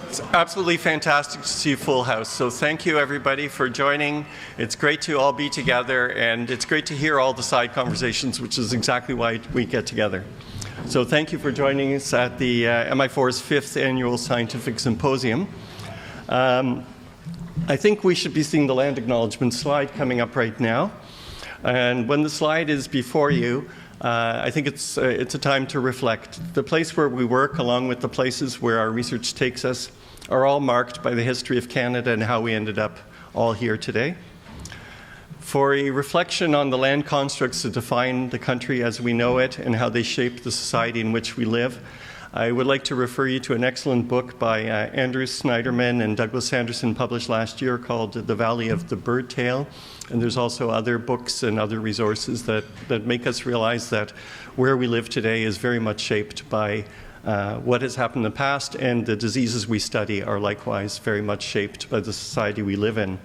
It's absolutely fantastic to see a full house. So thank you everybody for joining. It's great to all be together, and it's great to hear all the side conversations, which is exactly why we get together. So thank you for joining us at the MI4's 5th Annual Scientific Symposium. I think we should be seeing the land acknowledgement slide coming up right now. And when the slide is before you, I think it's a time to reflect. The place where we work, along with the places where our research takes us, are all marked by the history of Canada and how we ended up all here today. For a reflection on the land constructs that define the country as we know it and how they shape the society in which we live, I would like to refer you to an excellent book by Andrew Snyderman and Douglas Sanderson, published last year, called The Valley of the Bird Tail. And there's also other books and other resources that make us realize that where we live today is very much shaped by what has happened in the past, and the diseases we study are likewise very much shaped by the society we live in.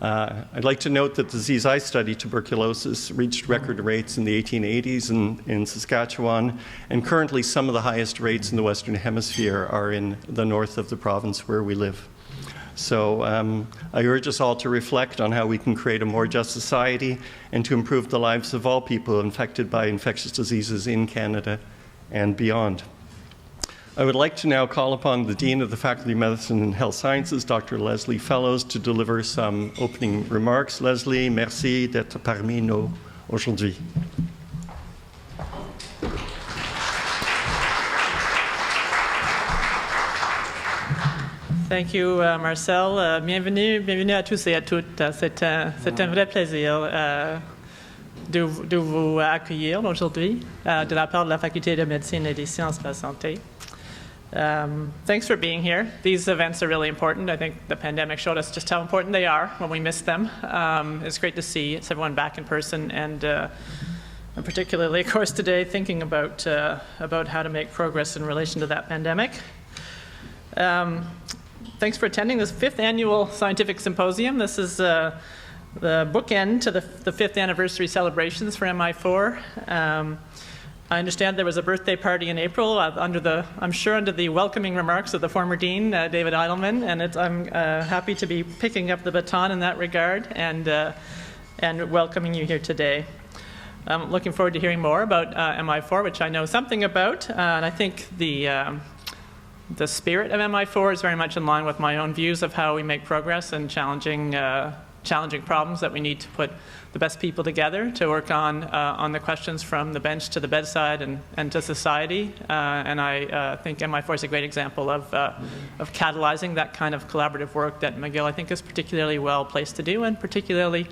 I'd like to note that the disease I study, tuberculosis, reached record rates in the 1880s in Saskatchewan, and currently some of the highest rates in the Western Hemisphere are in the north of the province where we live. So I urge us all to reflect on how we can create a more just society and to improve the lives of all people infected by infectious diseases in Canada and beyond. I would like to now call upon the Dean of the Faculty of Medicine and Health Sciences, Dr. Leslie Fellows, to deliver some opening remarks. Leslie, merci d'être parmi nous aujourd'hui. Thank you, Marcel. Bienvenue à tous et à toutes. C'est un vrai plaisir de vous accueillir aujourd'hui de la part de la Faculté de Médecine et des Sciences de la Santé. Thanks for being here. These events are really important. I think the pandemic showed us just how important they are when we missed them. It's great to see everyone back in person, and particularly, of course, today thinking about how to make progress in relation to that pandemic. Thanks for attending this 5th Annual Scientific Symposium. This is the bookend to the 5th anniversary celebrations for MI4. I understand there was a birthday party in April under the welcoming remarks of the former dean, David Eidelman, and I'm happy to be picking up the baton in that regard and welcoming you here today. I'm looking forward to hearing more about MI4, which I know something about, and I think the spirit of MI4 is very much in line with my own views of how we make progress in challenging problems, that we need to put the best people together to work on the questions from the bench to the bedside and to society. And I think MI4 is a great example of catalyzing that kind of collaborative work that McGill, I think, is particularly well placed to do, and particularly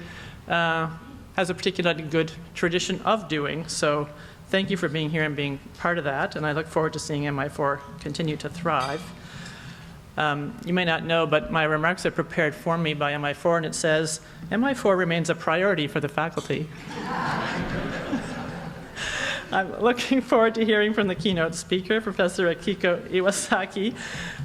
has a particularly good tradition of doing. So thank you for being here and being part of that, and I look forward to seeing MI4 continue to thrive. You may not know, but my remarks are prepared for me by MI4, and it says, MI4 remains a priority for the faculty. I'm looking forward to hearing from the keynote speaker, Professor Akiko Iwasaki,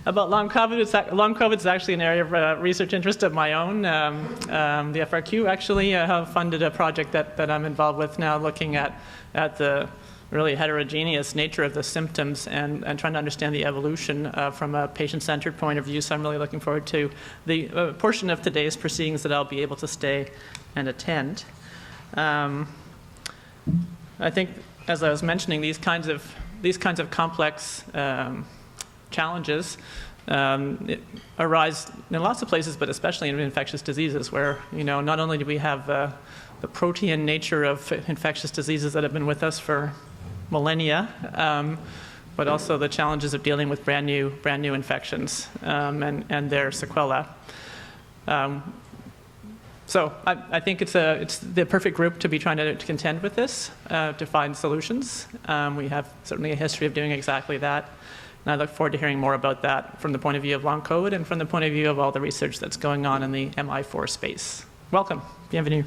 about long COVID. Long COVID is actually an area of research interest of my own. The FRQ actually have funded a project that I'm involved with now, looking at the really heterogeneous nature of the symptoms and trying to understand the evolution from a patient-centered point of view. So I'm really looking forward to the portion of today's proceedings that I'll be able to stay and attend. I think, as I was mentioning, these kinds of complex challenges arise in lots of places, but especially in infectious diseases, where not only do we have the protean nature of infectious diseases that have been with us for millennia, but also the challenges of dealing with brand new infections and their sequelae. So I think it's the perfect group to be trying to contend with this, to find solutions. We have certainly a history of doing exactly that, and I look forward to hearing more about that from the point of view of long COVID and from the point of view of all the research that's going on in the MI4 space. Welcome. Bienvenue.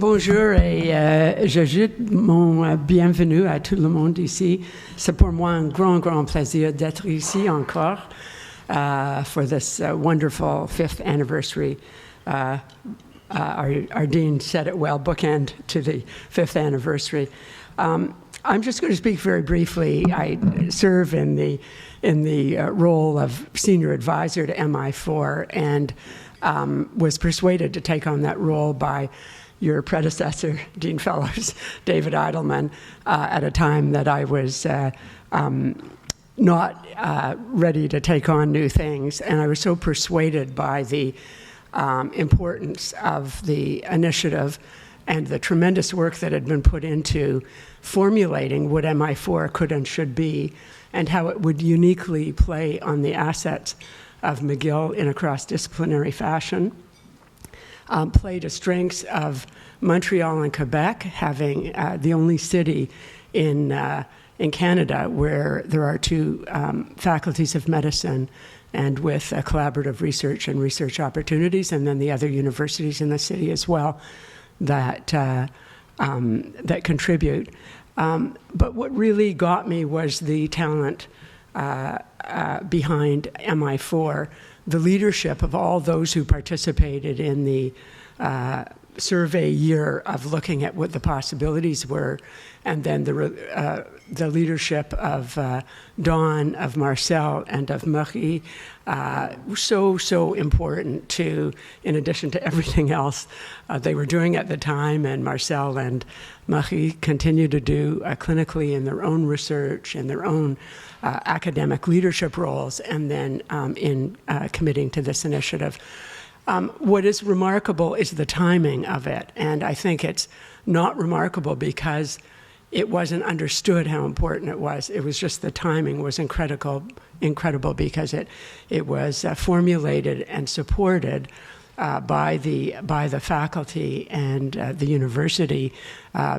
Bonjour et j'ajoute mon bienvenue à tout le monde ici. C'est pour moi un grand plaisir d'être ici encore for this wonderful 5th anniversary. Our dean said it well, bookend to the 5th anniversary. I'm just going to speak very briefly. I serve in the role of senior advisor to MI4 and was persuaded to take on that role by your predecessor, Dean Fellows, David Eidelman, at a time that I was not ready to take on new things. And I was so persuaded by the importance of the initiative and the tremendous work that had been put into formulating what MI4 could and should be and how it would uniquely play on the assets of McGill in a cross-disciplinary fashion. Play to strengths of Montreal and Quebec, having the only city in Canada where there are two faculties of medicine and with collaborative research and research opportunities, and then the other universities in the city as well that contribute. But what really got me was the talent behind MI4, the leadership of all those who participated in the survey year of looking at what the possibilities were, and then the leadership of Dawn, of Marcel, and of Marie, so important to, in addition to everything else they were doing at the time, and Marcel and Marie continue to do clinically in their own research, in their own academic leadership roles, and then in committing to this initiative. What is remarkable is the timing of it, and I think it's not remarkable because it wasn't understood how important it was. It was just the timing was incredible because it was formulated and supported by the faculty and the university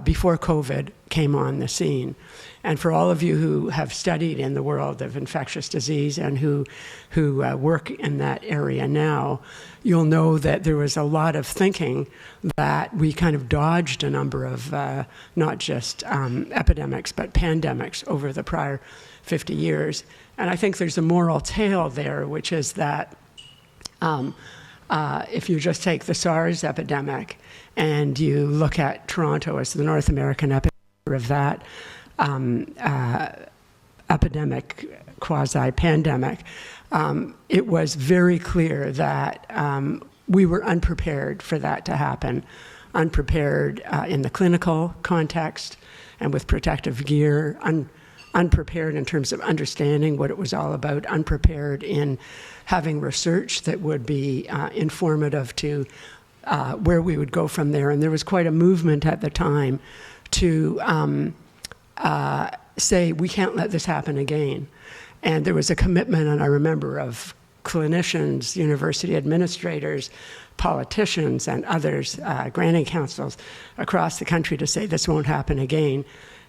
before COVID came on the scene. And for all of you who have studied in the world of infectious disease and who work in that area now, you'll know that there was a lot of thinking that we kind of dodged a number of not just epidemics, but pandemics over the prior 50 years. And I think there's a moral tale there, which is that if you just take the SARS epidemic and you look at Toronto as the North American epicenter of that epidemic, quasi-pandemic, it was very clear that we were unprepared for that to happen, unprepared in the clinical context and with protective gear, unprepared in terms of understanding what it was all about, unprepared in having research that would be informative to where we would go from there. And there was quite a movement at the time to say, we can't let this happen again. And there was a commitment, and I remember, of clinicians, university administrators, politicians, and others, granting councils across the country to say this won't happen again.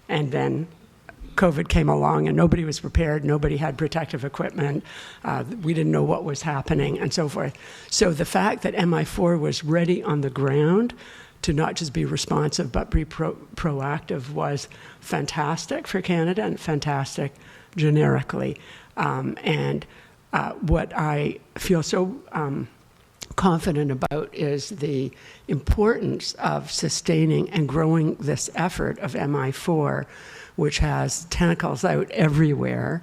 And then COVID came along and nobody was prepared, nobody had protective equipment, we didn't know what was happening, and so forth. So the fact that MI4 was ready on the ground to not just be responsive but be proactive was fantastic for Canada and fantastic generically. And what I feel so confident about is the importance of sustaining and growing this effort of MI4, which has tentacles out everywhere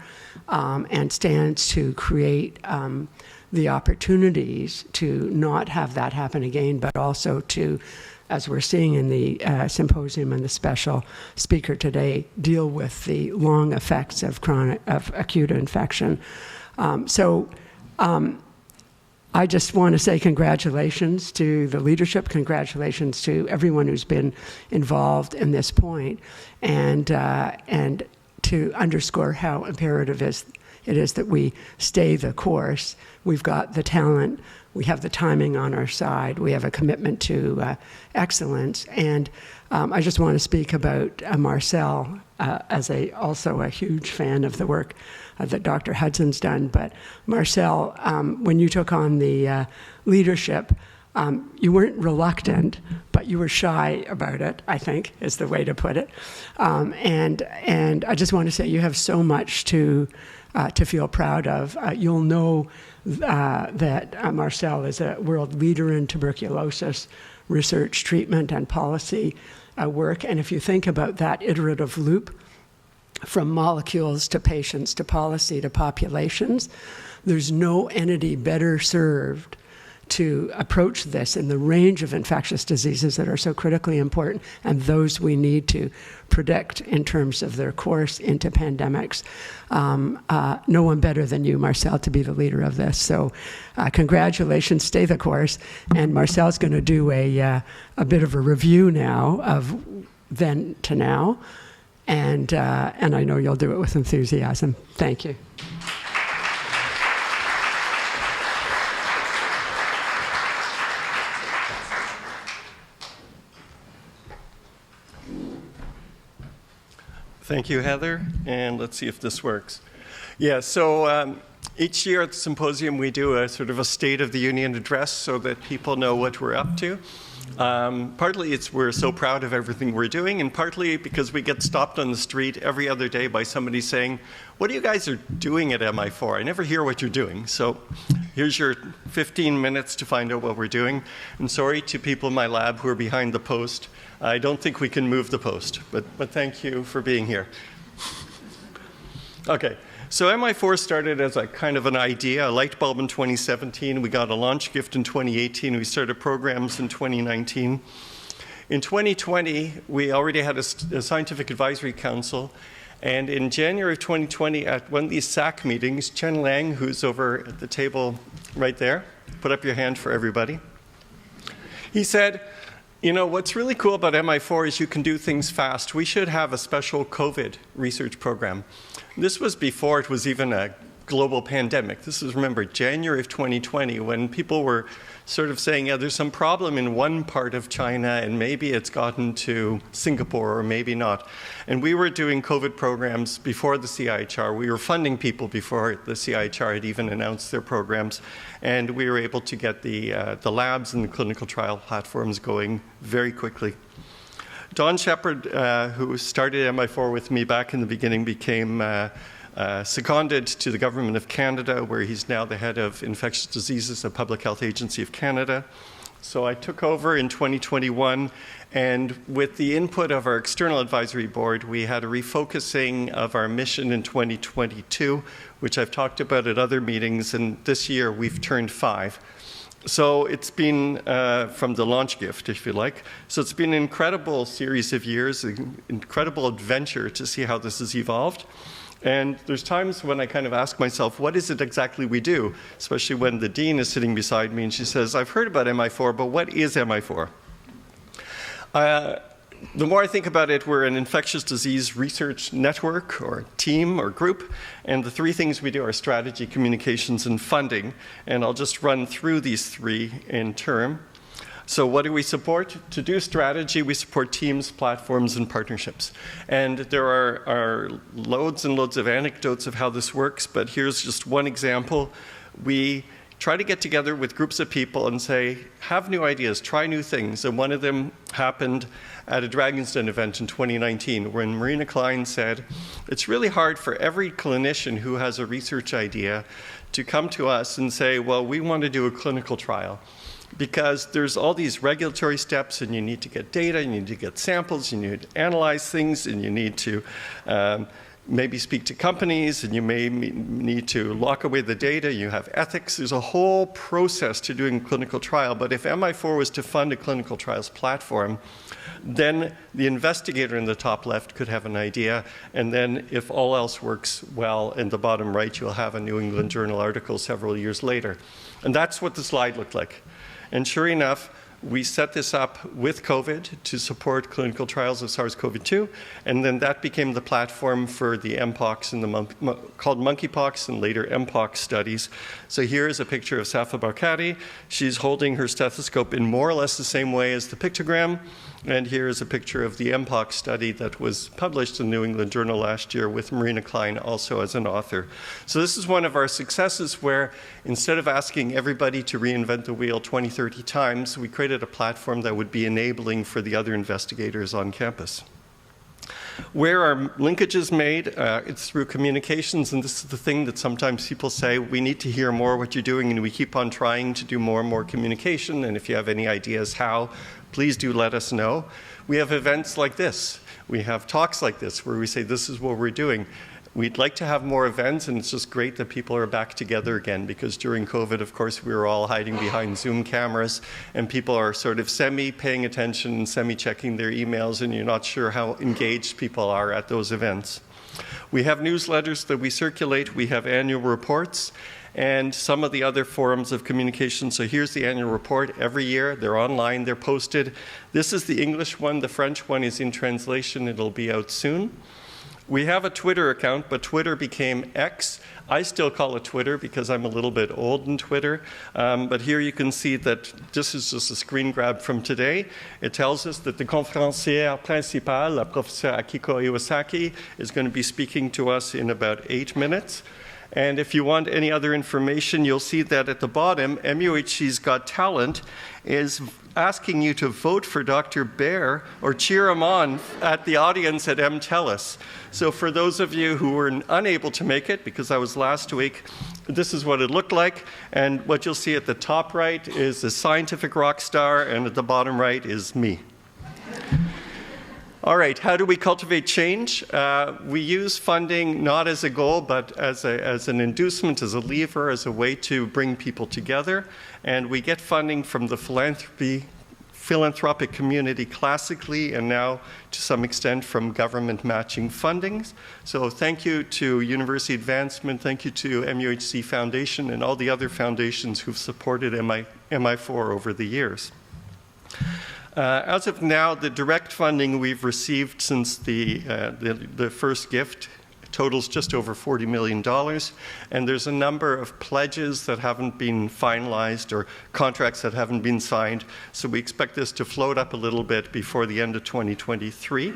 and stands to create the opportunities to not have that happen again, but also to, as we're seeing in the symposium and the special speaker today, deal with the long effects of acute infection. I just want to say congratulations to the leadership, congratulations to everyone who's been involved in this point, and to underscore how imperative it is that we stay the course. We've got the talent, we have the timing on our side, we have a commitment to excellence, and I just want to speak about Marcel as also a huge fan of the work that Dr. Hudson's done. But Marcel, when you took on the leadership, You weren't reluctant, but you were shy about it, I think, is the way to put it. And I just want to say you have so much to feel proud of. You'll know that Marcel is a world leader in tuberculosis research, treatment, and policy work. And if you think about that iterative loop from molecules to patients to policy to populations, there's no entity better served to approach this in the range of infectious diseases that are so critically important and those we need to predict in terms of their course into pandemics. No one better than you, Marcel, to be the leader of this. So congratulations, stay the course. And Marcel's going to do a bit of a review now of then to now. And I know you'll do it with enthusiasm. Thank you. Thank you, Heather. And let's see if this works. Yeah, so each year at the symposium, we do a sort of a State of the Union address so that people know what we're up to. Partly it's we're so proud of everything we're doing, and partly because we get stopped on the street every other day by somebody saying, what are you guys are doing at MI4? I never hear what you're doing. So here's your 15 minutes to find out what we're doing. And sorry to people in my lab who are behind the post. I don't think we can move the post, but thank you for being here. Okay, so MI4 started as a kind of an idea, a light bulb in 2017. We got a launch gift in 2018. We started programs in 2019. In 2020, we already had a scientific advisory council. And in January of 2020, at one of these SAC meetings, Chen Lang, who's over at the table right there, put up your hand for everybody. He said, you know, what's really cool about MI4 is you can do things fast. We should have a special COVID research program. This was before it was even a global pandemic. This is, remember, January of 2020, when people were sort of saying, yeah, there's some problem in one part of China, and maybe it's gotten to Singapore, or maybe not. And we were doing COVID programs before the CIHR. We were funding people before the CIHR had even announced their programs. And we were able to get the labs and the clinical trial platforms going very quickly. Don Shepard, who started MI4 with me back in the beginning, became seconded to the Government of Canada, where he's now the head of infectious diseases at Public Health Agency of Canada. So I took over in 2021, and with the input of our external advisory board, we had a refocusing of our mission in 2022, which I've talked about at other meetings, and this year we've turned 5. So it's been from the launch gift, if you like. So it's been an incredible series of years, an incredible adventure to see how this has evolved. And there's times when I kind of ask myself, what is it exactly we do? Especially when the dean is sitting beside me and she says, I've heard about MI4, but what is MI4? The more I think about it, we're an infectious disease research network or team or group. And the 3 things we do are strategy, communications, and funding. And I'll just run through these 3 in turn. So what do we support? To do strategy, we support teams, platforms, and partnerships. And there are loads and loads of anecdotes of how this works, but here's just one example. We try to get together with groups of people and say, have new ideas, try new things. And one of them happened at a Dragon's Den event in 2019, when Marina Klein said, it's really hard for every clinician who has a research idea to come to us and say, well, we want to do a clinical trial. Because there's all these regulatory steps, and you need to get data, you need to get samples, you need to analyze things, and you need to maybe speak to companies, and you may need to lock away the data, you have ethics. There's a whole process to doing a clinical trial. But if MI4 was to fund a clinical trials platform, then the investigator in the top left could have an idea, and then if all else works well, in the bottom right, you'll have a New England Journal article several years later. And that's what the slide looked like. And sure enough, we set this up with COVID to support clinical trials of SARS-CoV-2, and then that became the platform for the Mpox and called monkeypox and later Mpox studies. So here's a picture of Safa Barkati. She's holding her stethoscope in more or less the same way as the pictogram, And here is a picture of the MPOX study that was published in New England Journal last year with Marina Klein also as an author. So this is one of our successes where instead of asking everybody to reinvent the wheel 20, 30 times, we created a platform that would be enabling for the other investigators on campus. Where are linkages made? It's through communications, and this is the thing that sometimes people say, we need to hear more what you're doing, and we keep on trying to do more and more communication, and if you have any ideas how, please do let us know. We have events like this. We have talks like this where we say, this is what we're doing. We'd like to have more events, and it's just great that people are back together again, because during COVID, of course, we were all hiding behind Zoom cameras, and people are sort of semi-paying attention and semi-checking their emails, and you're not sure how engaged people are at those events. We have newsletters that we circulate. We have annual reports, and some of the other forms of communication. So here's the annual report every year. They're online, they're posted. This is the English one. The French one is in translation. It'll be out soon. We have a Twitter account, but Twitter became X. I still call it Twitter because I'm a little bit old in Twitter. But here you can see that this is just a screen grab from today. It tells us that the conférencière principale, la professeure Akiko Iwasaki, is going to be speaking to us in about 8 minutes. And if you want any other information, you'll see that at the bottom, MUHC's Got Talent is asking you to vote for Dr. Baer or cheer him on at the audience at MTELUS. So for those of you who were unable to make it, because I was last week, this is what it looked like. And what you'll see at the top right is a scientific rock star, and at the bottom right is me. All right, how do we cultivate change? We use funding not as a goal, but as an inducement, as a lever, as a way to bring people together. And we get funding from the philanthropic community classically, and now to some extent from government matching fundings. So thank you to University Advancement, thank you to MUHC Foundation and all the other foundations who've supported MI4 over the years. As of now, the direct funding we've received since the first gift totals just over $40 million, and there's a number of pledges that haven't been finalized or contracts that haven't been signed, so we expect this to float up a little bit before the end of 2023.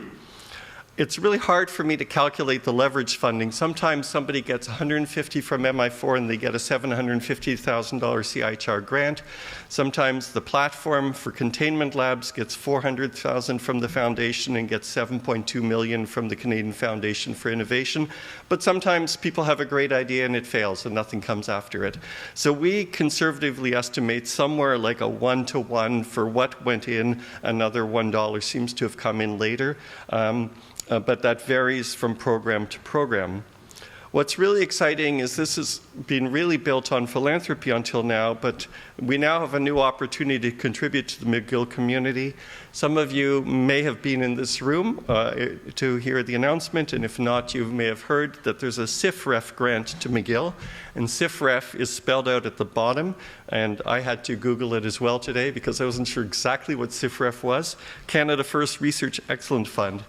It's really hard for me to calculate the leverage funding. Sometimes somebody gets $150 from MI4 and they get a $750,000 CIHR grant. Sometimes the platform for containment labs gets $400,000 from the foundation and gets $7.2 million from the Canadian Foundation for Innovation. But sometimes people have a great idea and it fails and nothing comes after it. So we conservatively estimate somewhere like a 1-to-1 for what went in. Another $1 seems to have come in later. But that varies from program to program. What's really exciting is this has been really built on philanthropy until now, but we now have a new opportunity to contribute to the McGill community. Some of you may have been in this room to hear the announcement, and if not, you may have heard that there's a CIFREF grant to McGill, and CIFREF is spelled out at the bottom, and I had to Google it as well today because I wasn't sure exactly what CIFREF was. Canada First Research Excellence Fund.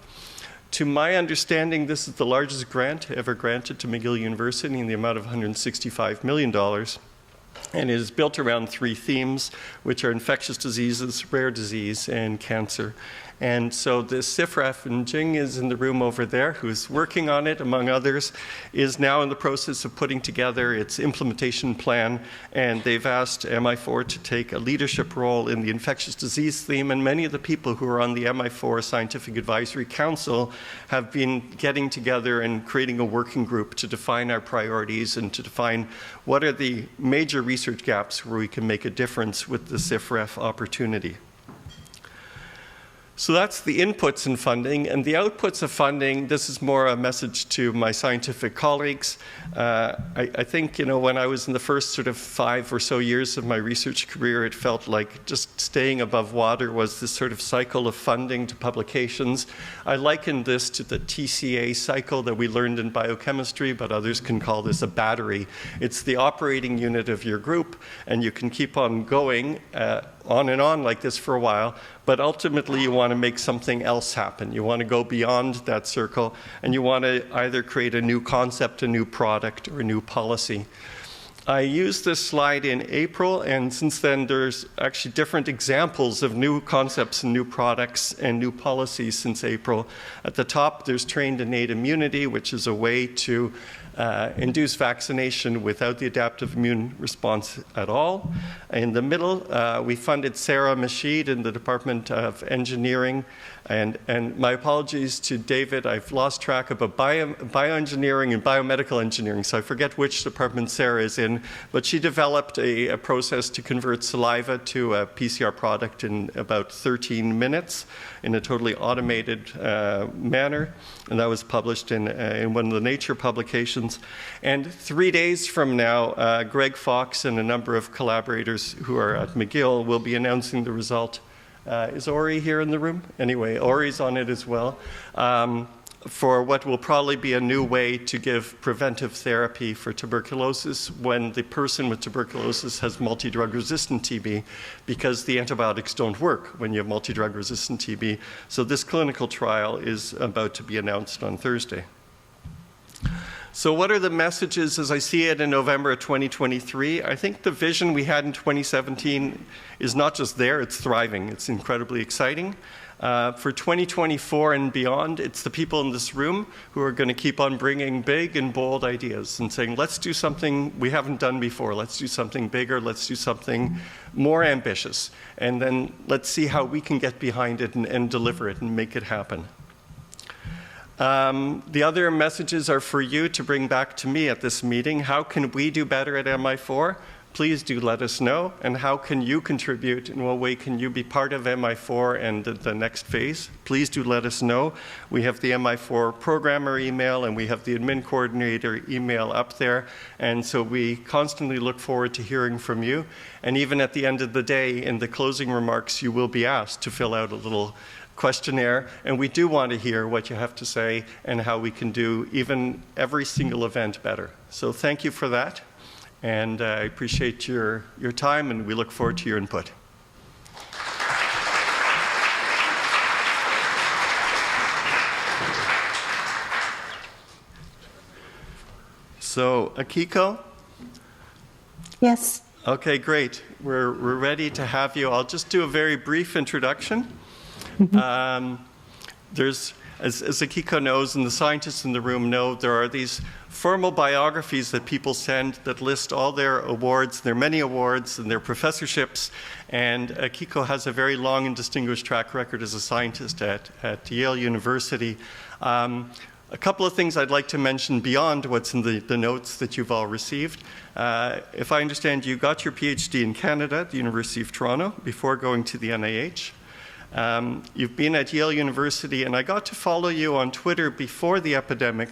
To my understanding, this is the largest grant ever granted to McGill University in the amount of $165 million. And it is built around 3 themes, which are infectious diseases, rare disease, and cancer. And so this CIFREF, and Jing is in the room over there, who's working on it, among others, is now in the process of putting together its implementation plan. And they've asked MI4 to take a leadership role in the infectious disease theme. And many of the people who are on the MI4 Scientific Advisory Council have been getting together and creating a working group to define our priorities and to define what are the major research gaps where we can make a difference with the CIFREF opportunity. So that's the inputs in funding, and the outputs of funding, this is more a message to my scientific colleagues. I think, when I was in the first sort of 5 or so years of my research career, it felt like just staying above water was this sort of cycle of funding to publications. I likened this to the TCA cycle that we learned in biochemistry, but others can call this a battery. It's the operating unit of your group, and you can keep on going on and on like this for a while, but ultimately you want to make something else happen. You want to go beyond that circle, and you want to either create a new concept, a new product, or a new policy. I used this slide in April, and since then there's actually different examples of new concepts and new products and new policies since April. At the top, there's trained innate immunity, which is a way to induce vaccination without the adaptive immune response at all. In the middle, we funded Sarah Mashid in the Department of Engineering. And my apologies to David, I've lost track of bioengineering and biomedical engineering, so I forget which department Sarah is in, but she developed a process to convert saliva to a PCR product in about 13 minutes in a totally automated manner, and that was published in one of the Nature publications. And 3 days from now, Greg Fox and a number of collaborators who are at McGill will be announcing the result. Is Ori here in the room? Anyway, Ori's on it as well, for what will probably be a new way to give preventive therapy for tuberculosis when the person with tuberculosis has multi-drug resistant TB, because the antibiotics don't work when you have multi-drug resistant TB. So this clinical trial is about to be announced on Thursday. So what are the messages as I see it in November of 2023? I think the vision we had in 2017 is not just there, it's thriving. It's incredibly exciting. For 2024 and beyond, it's the people in this room who are going to keep on bringing big and bold ideas and saying, let's do something we haven't done before. Let's do something bigger. Let's do something more ambitious. And then let's see how we can get behind it and deliver it and make it happen. The other messages are for you to bring back to me at this meeting. How can we do better at MI4? Please do let us know. And how can you contribute? In what way can you be part of MI4 and the next phase? Please do let us know. We have the MI4 programmer email and we have the admin coordinator email up there. And so we constantly look forward to hearing from you. And even at the end of the day, in the closing remarks, you will be asked to fill out a little questionnaire, and we do want to hear what you have to say and how we can do even every single event better. So thank you for that, and I appreciate your time, and we look forward to your input. So, Akiko? Yes. Okay, great. We're ready to have you. I'll just do a very brief introduction. There's, as Akiko knows, and the scientists in the room know, there are these formal biographies that people send that list all their awards, their many awards, and their professorships. And Akiko has a very long and distinguished track record as a scientist at Yale University. A couple of things I'd like to mention beyond what's in the notes that you've all received. If I understand, you got your PhD in Canada at the University of Toronto before going to the NIH. You've been at Yale University, and I got to follow you on Twitter before the epidemic,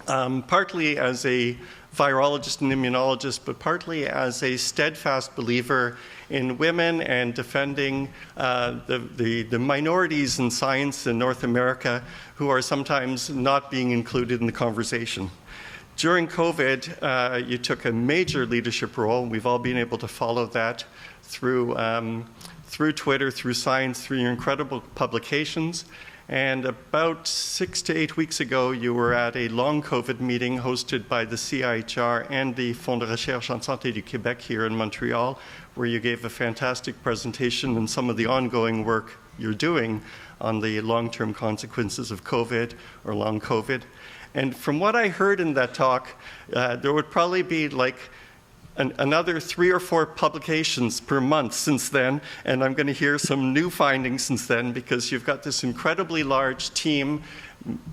partly as a virologist and immunologist, but partly as a steadfast believer in women and defending the minorities in science in North America who are sometimes not being included in the conversation. During COVID, you took a major leadership role. We've all been able to follow that through Twitter, through science, through your incredible publications. And about 6 to 8 weeks ago, you were at a long COVID meeting hosted by the CIHR and the Fonds de Recherche en Santé du Québec here in Montreal, where you gave a fantastic presentation on some of the ongoing work you're doing on the long-term consequences of COVID or long COVID. And from what I heard in that talk, there would probably be like another 3 or 4 publications per month since then, and I'm going to hear some new findings since then, because you've got this incredibly large team,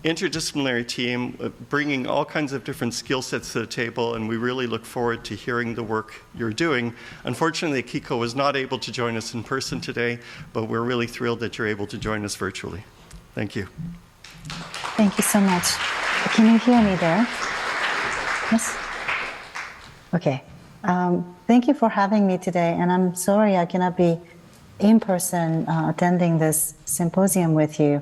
interdisciplinary team, bringing all kinds of different skill sets to the table, and we really look forward to hearing the work you're doing. Unfortunately, Akiko was not able to join us in person today, but we're really thrilled that you're able to join us virtually. Thank you. Thank you so much. Can you hear me there? Yes? Okay. Thank you for having me today, and I'm sorry I cannot be in person attending this symposium with you.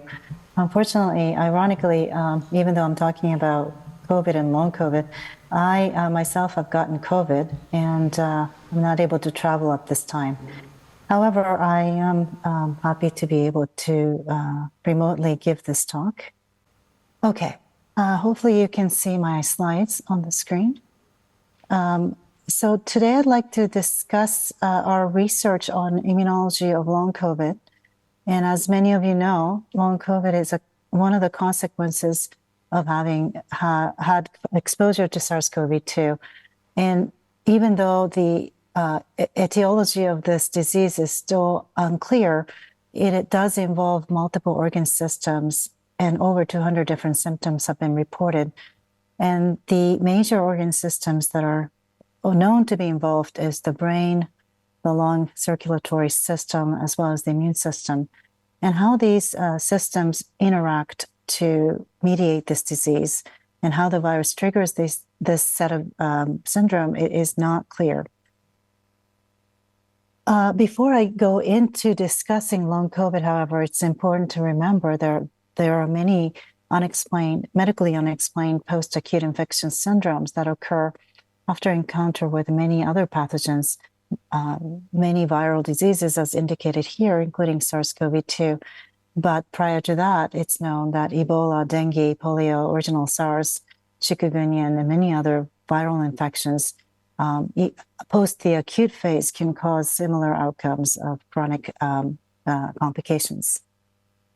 Unfortunately, ironically, even though I'm talking about COVID and long COVID, I myself have gotten COVID, and I'm not able to travel at this time. However, I am happy to be able to remotely give this talk. Okay, hopefully you can see my slides on the screen. So today I'd like to discuss our research on immunology of long COVID. And as many of you know, long COVID is one of the consequences of having had exposure to SARS-CoV-2. And even though the etiology of this disease is still unclear, it does involve multiple organ systems, and over 200 different symptoms have been reported. And the major organ systems that are known to be involved is the brain, the lung circulatory system, as well as the immune system. And how these systems interact to mediate this disease and how the virus triggers this set of syndrome is not clear. Before I go into discussing long COVID, however, it's important to remember there are many medically unexplained post-acute infection syndromes that occur after encounter with many other pathogens, many viral diseases as indicated here, including SARS-CoV-2. But prior to that, it's known that Ebola, dengue, polio, original SARS, chikungunya, and many other viral infections post the acute phase can cause similar outcomes of chronic complications.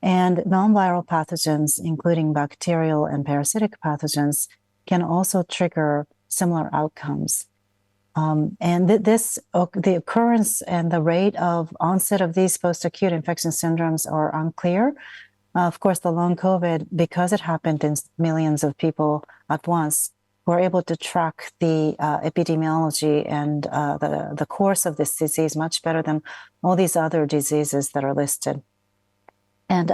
And non-viral pathogens, including bacterial and parasitic pathogens, can also trigger similar outcomes. And the occurrence and the rate of onset of these post-acute infection syndromes are unclear. Of course, the long COVID, because it happened in millions of people at once, we're able to track the epidemiology and the course of this disease much better than all these other diseases that are listed. And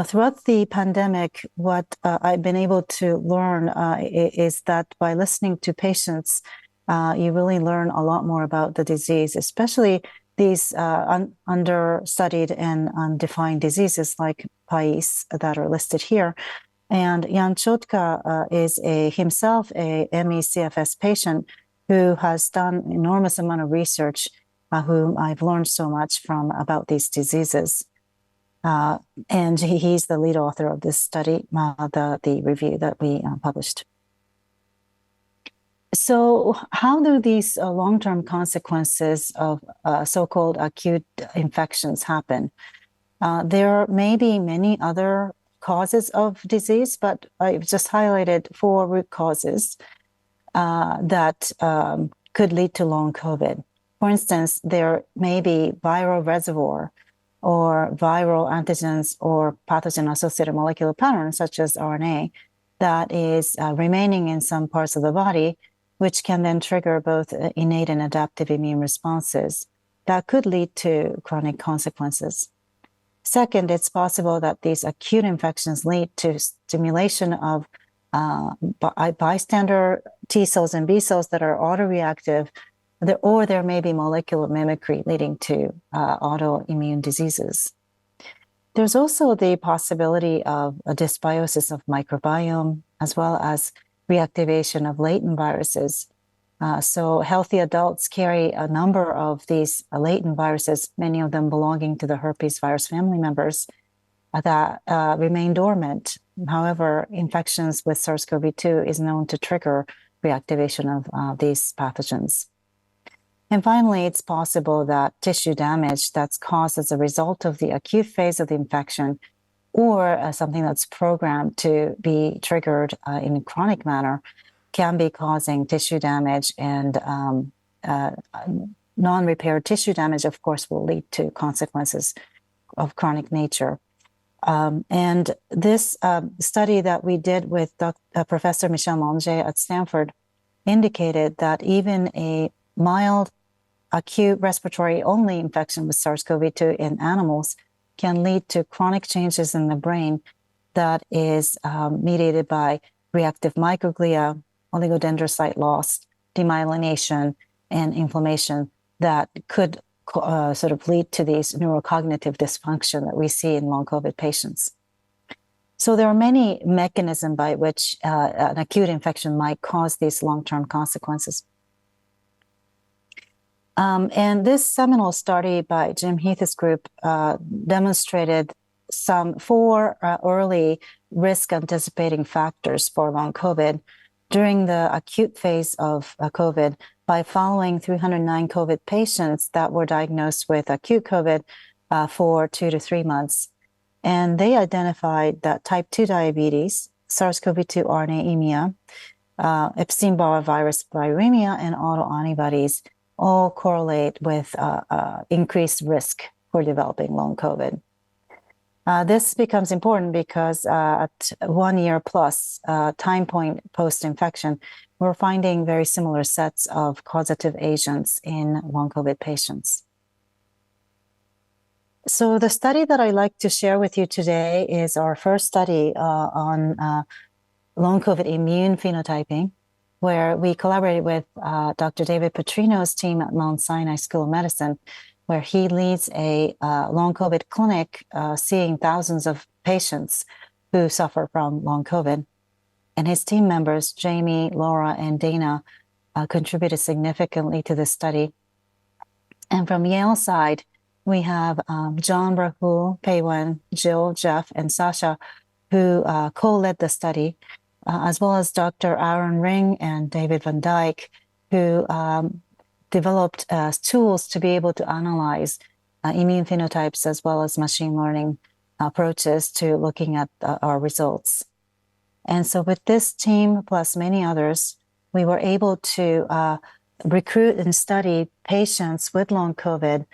throughout the pandemic, what I've been able to learn is that by listening to patients, you really learn a lot more about the disease, especially these understudied and undefined diseases like PAIS that are listed here. And Jan Chotka is himself a ME/CFS patient who has done enormous amount of research, whom I've learned so much from about these diseases. And he's the lead author of this study, the review that we published. So how do these long-term consequences of so-called acute infections happen? There may be many other causes of disease, but I've just highlighted 4 root causes that could lead to long COVID. For instance, there may be viral reservoir or viral antigens or pathogen-associated molecular patterns, such as RNA, that is remaining in some parts of the body, which can then trigger both innate and adaptive immune responses that could lead to chronic consequences. Second, it's possible that these acute infections lead to stimulation of bystander T cells and B cells that are autoreactive, or there may be molecular mimicry leading to autoimmune diseases. There's also the possibility of a dysbiosis of microbiome, as well as reactivation of latent viruses. So healthy adults carry a number of these latent viruses, many of them belonging to the herpes virus family members that remain dormant. However, infections with SARS-CoV-2 is known to trigger reactivation of these pathogens. And finally, it's possible that tissue damage that's caused as a result of the acute phase of the infection, or something that's programmed to be triggered in a chronic manner, can be causing tissue damage, and non-repaired tissue damage, of course, will lead to consequences of chronic nature. And this study that we did with Professor Michel Manger at Stanford indicated that even a mild acute respiratory-only infection with SARS-CoV-2 in animals can lead to chronic changes in the brain that is mediated by reactive microglia, oligodendrocyte loss, demyelination, and inflammation that could sort of lead to these neurocognitive dysfunction that we see in long COVID patients. So there are many mechanisms by which an acute infection might cause these long-term consequences. And this seminal study by Jim Heath's group demonstrated some 4 early risk anticipating factors for long COVID during the acute phase of COVID by following 309 COVID patients that were diagnosed with acute COVID for 2 to 3 months. And they identified that type 2 diabetes, SARS-CoV-2 RNA-emia, Epstein-Barr virus viremia, and autoantibodies all correlate with increased risk for developing long COVID. This becomes important because at 1 year plus time point post-infection, we're finding very similar sets of causative agents in long COVID patients. So the study that I'd like to share with you today is our first study on long COVID immune phenotyping, where we collaborated with Dr. David Petrino's team at Mount Sinai School of Medicine, where he leads a long COVID clinic seeing thousands of patients who suffer from long COVID. And his team members, Jamie, Laura, and Dana, contributed significantly to this study. And from Yale side, we have John, Rahul, Peiwen, Jill, Jeff, and Sasha, who co-led the study, as well as Dr. Aaron Ring and David Van Dyke, who developed tools to be able to analyze immune phenotypes as well as machine learning approaches to looking at our results. And so with this team, plus many others, we were able to recruit and study patients with long COVID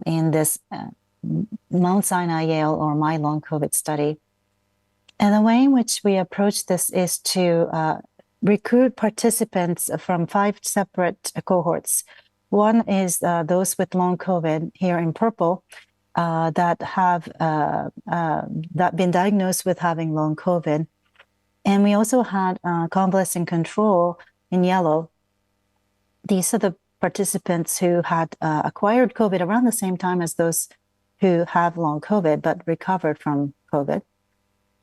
in this Mount Sinai Yale or My Long COVID study. And the way in which we approach this is to recruit participants from 5 separate cohorts. One is those with long COVID here in purple that have been diagnosed with having long COVID. And we also had convalescent control in yellow. These are the participants who had acquired COVID around the same time as those who have long COVID but recovered from COVID.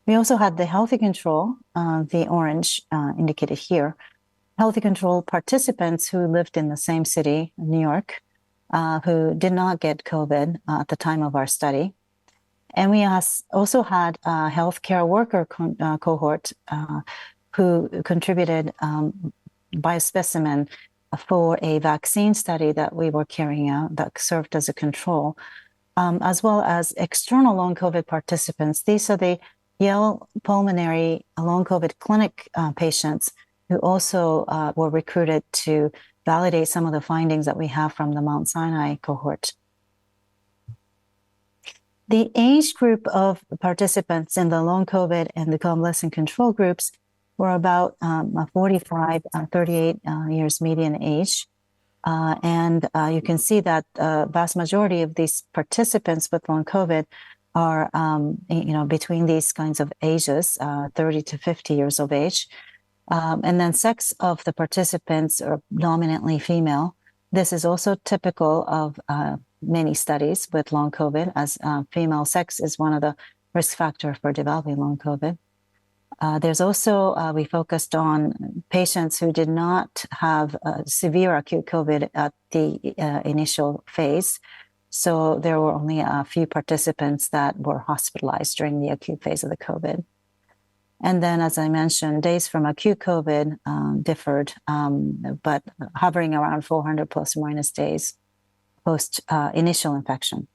We also had the healthy control, the orange indicated here, healthy control participants who lived in the same city, New York, who did not get COVID at the time of our study. And we also had a healthcare worker cohort who contributed biospecimen for a vaccine study that we were carrying out that served as a control, as well as external long COVID participants. These are the Yale Pulmonary Long COVID Clinic patients who also were recruited to validate some of the findings that we have from the Mount Sinai cohort. The age group of participants in the long COVID and the convalescent control groups were about 45, 38 years median age. And you can see that the vast majority of these participants with long COVID are between these kinds of ages, 30 to 50 years of age. And then sex of the participants are dominantly female. This is also typical of many studies with long COVID, as female sex is one of the risk factors for developing long COVID. There's also, we focused on patients who did not have severe acute COVID at the initial phase. So there were only a few participants that were hospitalized during the acute phase of the COVID. And then, as I mentioned, days from acute COVID differed, but hovering around 400 plus or minus days post initial infection.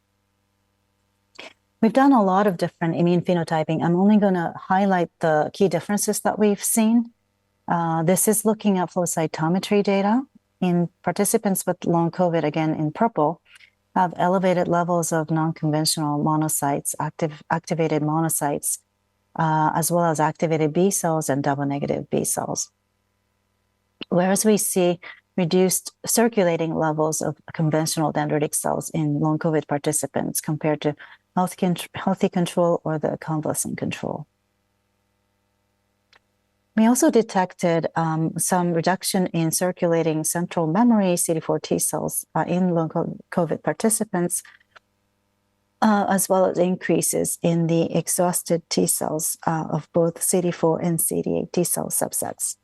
We've done a lot of different immune phenotyping. I'm only going to highlight the key differences that we've seen. This is looking at flow cytometry data in participants with long COVID, again in purple, have elevated levels of non-conventional monocytes, activated monocytes, as well as activated B cells and double negative B cells. Whereas we see reduced circulating levels of conventional dendritic cells in long COVID participants compared to healthy control or the convalescent control. We also detected some reduction in circulating central memory CD4 T cells in long COVID participants, as well as increases in the exhausted T cells of both CD4 and CD8 T cell subsets.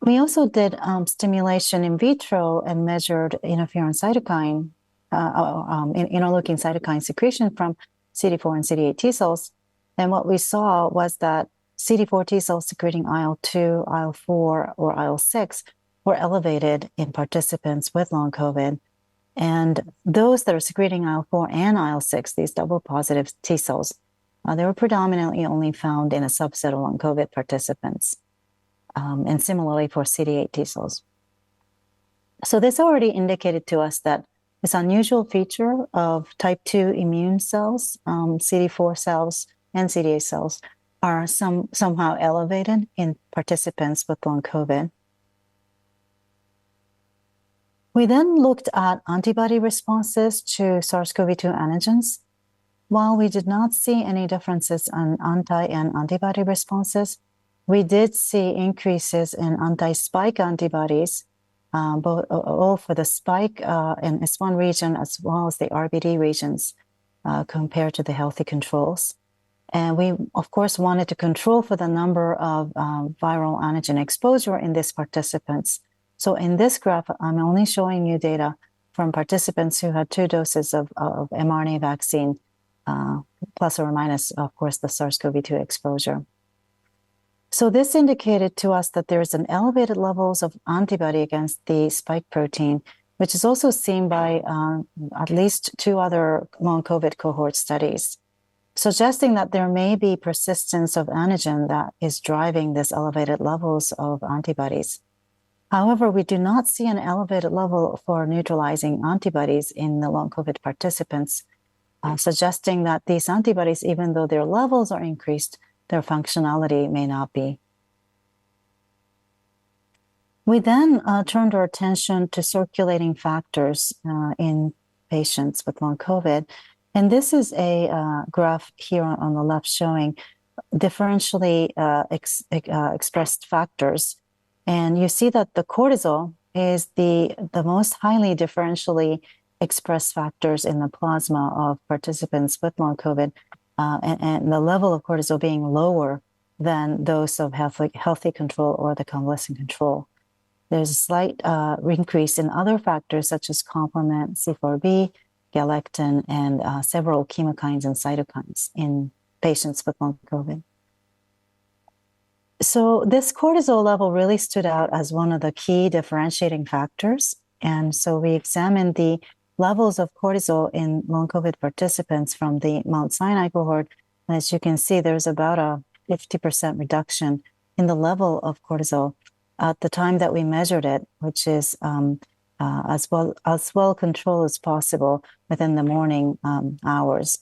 We also did stimulation in vitro and measured interferon cytokine, interleukin cytokine secretion from CD4 and CD8 T cells. And what we saw was that CD4 T cells secreting IL-2, IL-4, or IL-6 were elevated in participants with long COVID. And those that are secreting IL-4 and IL-6, these double positive T cells, they were predominantly only found in a subset of long COVID participants. And similarly for CD8 T cells. So this already indicated to us that this unusual feature of type 2 immune cells, CD4 cells, and CD8 cells are somehow elevated in participants with long COVID. We then looked at antibody responses to SARS-CoV-2 antigens. While we did not see any differences in anti and antibody responses, we did see increases in anti-spike antibodies, all for the spike in S1 region as well as the RBD regions compared to the healthy controls. And we, of course, wanted to control for the number of viral antigen exposure in these participants. So in this graph, I'm only showing you data from participants who had 2 doses of mRNA vaccine, plus or minus, of course, the SARS-CoV-2 exposure. So this indicated to us that there is an elevated levels of antibody against the spike protein, which is also seen by at least 2 other long COVID cohort studies, suggesting that there may be persistence of antigen that is driving this elevated levels of antibodies. However, we do not see an elevated level for neutralizing antibodies in the long COVID participants, suggesting that these antibodies, even though their levels are increased, their functionality may not be. We then turned our attention to circulating factors in patients with long COVID. And this is a graph here on the left showing differentially expressed factors. And you see that the cortisol is the most highly differentially expressed factors in the plasma of participants with long COVID, and the level of cortisol being lower than those of healthy control or the convalescent control. There's a slight increase in other factors such as complement, C4b, galectin, and several chemokines and cytokines in patients with long COVID. So this cortisol level really stood out as one of the key differentiating factors. And so we examined the levels of cortisol in long COVID participants from the Mount Sinai cohort. And as you can see, there's about a 50% reduction in the level of cortisol at the time that we measured it, which is as well controlled as possible within the morning hours.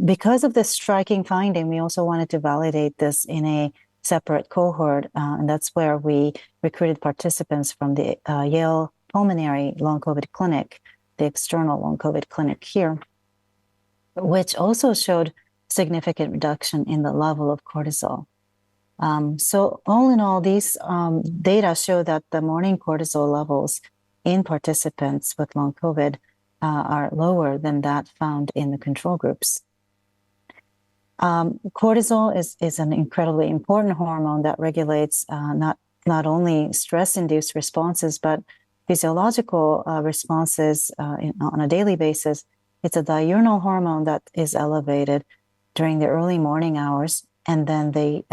Because of this striking finding, we also wanted to validate this in a separate cohort, and that's where we recruited participants from the Yale Pulmonary Long COVID Clinic, the external long COVID clinic here, which also showed significant reduction in the level of cortisol. So all in all, these data show that the morning cortisol levels in participants with long COVID are lower than that found in the control groups. Cortisol is an incredibly important hormone that regulates not only stress-induced responses, but physiological responses on a daily basis. It's a diurnal hormone that is elevated during the early morning hours, and then the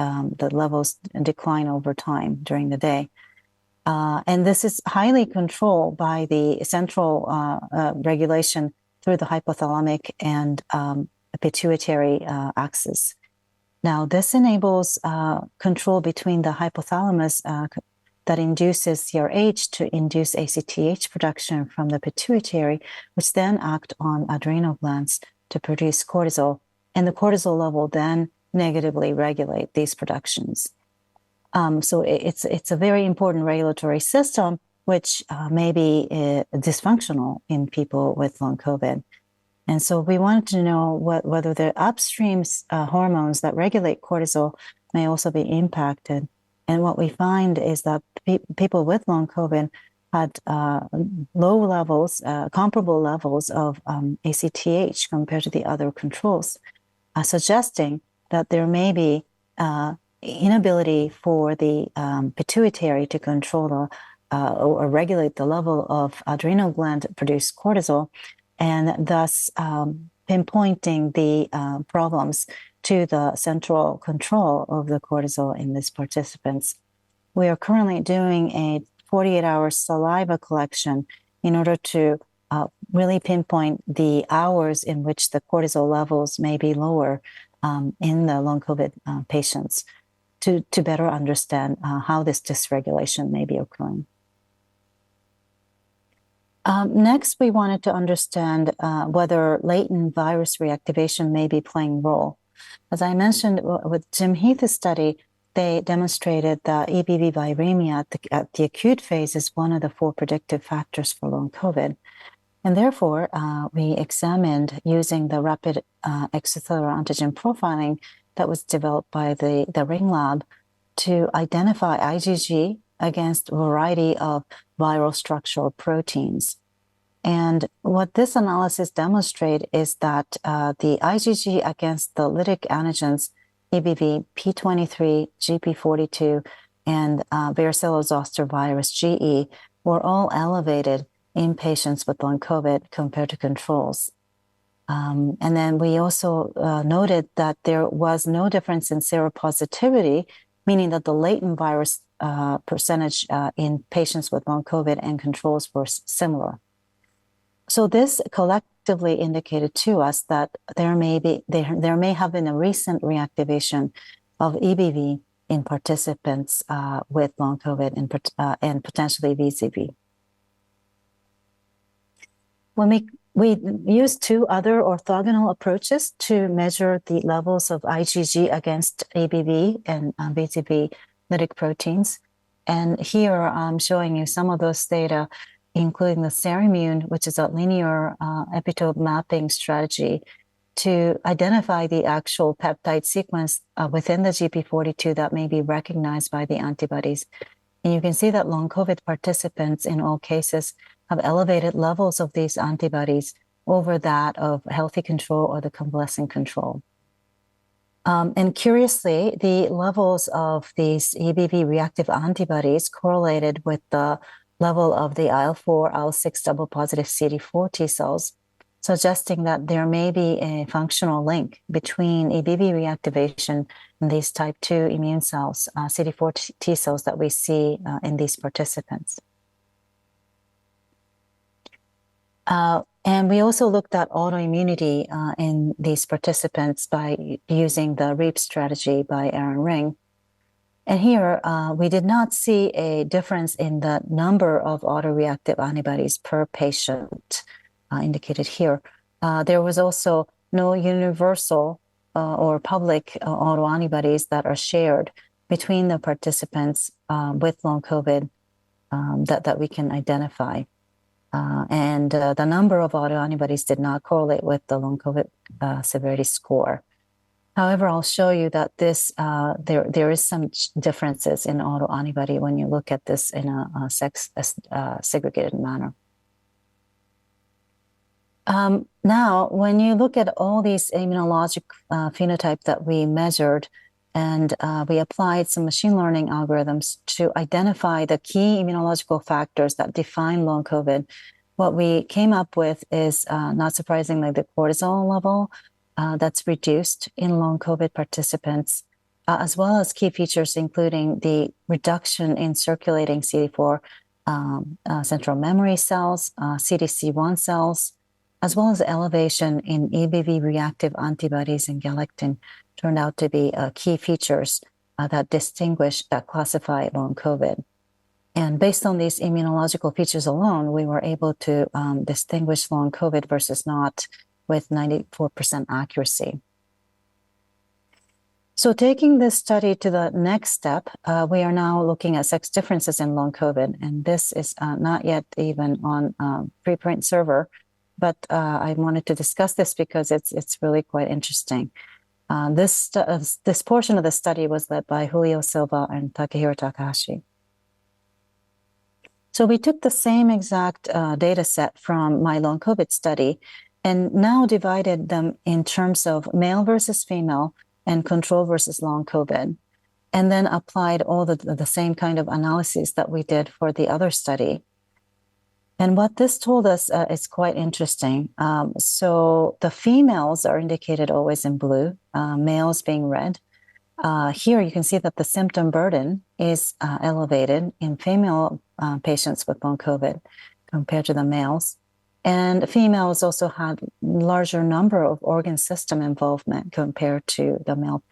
levels decline over time during the day. And this is highly controlled by the central regulation through the hypothalamic and pituitary axis. Now, this enables control between the hypothalamus that induces CRH to induce ACTH production from the pituitary, which then act on adrenal glands to produce cortisol. And the cortisol level then negatively regulate these productions. So it's a very important regulatory system, which may be dysfunctional in people with long COVID. And so we wanted to know whether the upstream hormones that regulate cortisol may also be impacted. And what we find is that people with long COVID had low levels, comparable levels of ACTH compared to the other controls, suggesting that there may be inability for the pituitary to control or regulate the level of adrenal gland produced cortisol, and thus pinpointing the problems to the central control of the cortisol in these participants. We are currently doing a 48-hour saliva collection in order to really pinpoint the hours in which the cortisol levels may be lower in the long COVID patients to better understand how this dysregulation may be occurring. Next, we wanted to understand whether latent virus reactivation may be playing a role. As I mentioned with Jim Heath's study, they demonstrated that EBV viremia at the acute phase is one of the 4 predictive factors for long COVID. And therefore, we examined using the rapid extracellular antigen profiling that was developed by the Ring Lab to identify IgG against a variety of viral structural proteins. And what this analysis demonstrates is that the IgG against the lytic antigens EBV, P23, GP42, and varicella-zoster virus, GE, were all elevated in patients with long COVID compared to controls. And then we also noted that there was no difference in seropositivity, meaning that the latent virus percentage in patients with long COVID and controls were similar. So this collectively indicated to us that there may have been a recent reactivation of EBV in participants with long COVID and potentially VZV. When we used 2 other orthogonal approaches to measure the levels of IgG against EBV and VZV lytic proteins. And here I'm showing you some of those data, including the Serimmune, which is a linear epitope mapping strategy to identify the actual peptide sequence within the GP42 that may be recognized by the antibodies. And you can see that long COVID participants in all cases have elevated levels of these antibodies over that of healthy control or the convalescent control. And curiously, the levels of these EBV reactive antibodies correlated with the level of the IL-4, IL-6 double positive CD4 T cells, suggesting that there may be a functional link between EBV reactivation and these type 2 immune cells, CD4 T cells that we see in these participants. And we also looked at autoimmunity in these participants by using the REAP strategy by Aaron Ring. And here, we did not see a difference in the number of autoreactive antibodies per patient, indicated here. There was also no universal or public autoantibodies that are shared between the participants with long COVID that we can identify. And the number of autoantibodies did not correlate with the long COVID severity score. However, I'll show you that this there is some differences in autoantibody when you look at this in a sex segregated manner. Now, when you look at all these immunologic phenotype that we measured, and we applied some machine learning algorithms to identify the key immunological factors that define long COVID, what we came up with is, not surprisingly, the cortisol level that's reduced in long COVID participants, as well as key features including the reduction in circulating CD4 central memory cells, CDC1 cells, as well as elevation in EBV reactive antibodies and galectin turned out to be key features that classify long COVID. And based on these immunological features alone, we were able to distinguish long COVID versus not with 94% accuracy. So taking this study to the next step, we are now looking at sex differences in long COVID, and this is not yet even on preprint server, but I wanted to discuss this because it's really quite interesting. This portion of the study was led by Julio Silva and Takehiro Takahashi. So we took the same exact data set from my long COVID study and now divided them in terms of male versus female and control versus long COVID, and then applied all the same kind of analyses that we did for the other study. And what this told us is quite interesting. So the females are indicated always in blue, males being red. Here you can see that the symptom burden is elevated in female patients with long COVID compared to the males. And females also had larger number of organ system involvement compared to the male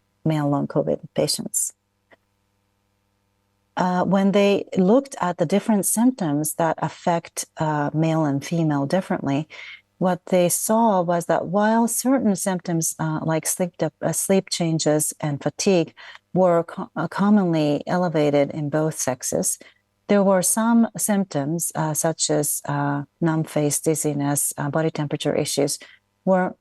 long COVID patients. When they looked at the different symptoms that affect male and female differently, what they saw was that while certain symptoms like sleep changes and fatigue were commonly elevated in both sexes, there were some symptoms such as numb face, dizziness, body temperature issues were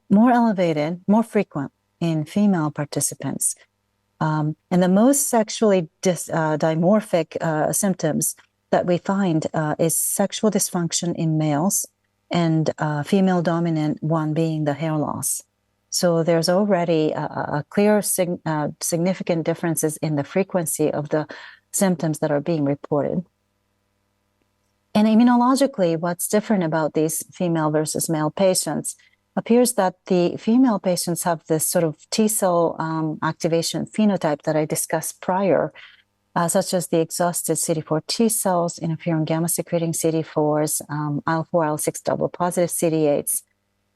more elevated, more frequent in female participants. And the most sexually dimorphic symptoms that we find is sexual dysfunction in males, and female dominant one being the hair loss. So there's already a clear significant differences in the frequency of the symptoms that are being reported. And immunologically, what's different about these female versus male patients appears that the female patients have this sort of T cell activation phenotype that I discussed prior, such as the exhausted CD4 T cells, interferon gamma secreting CD4s, IL-4, IL-6 double positive CD8s,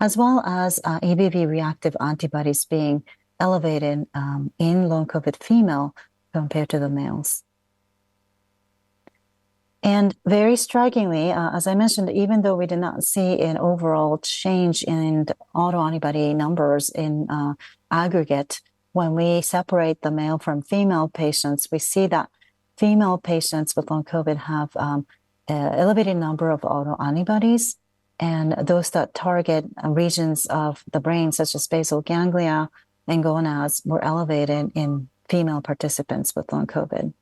as well as EBV reactive antibodies being elevated in long COVID female compared to the males. And very strikingly, as I mentioned, even though we did not see an overall change in the autoantibody numbers in aggregate, when we separate the male from female patients, we see that female patients with long COVID have an elevated number of autoantibodies, and those that target regions of the brain, such as basal ganglia and gonads, were elevated in female participants with long COVID.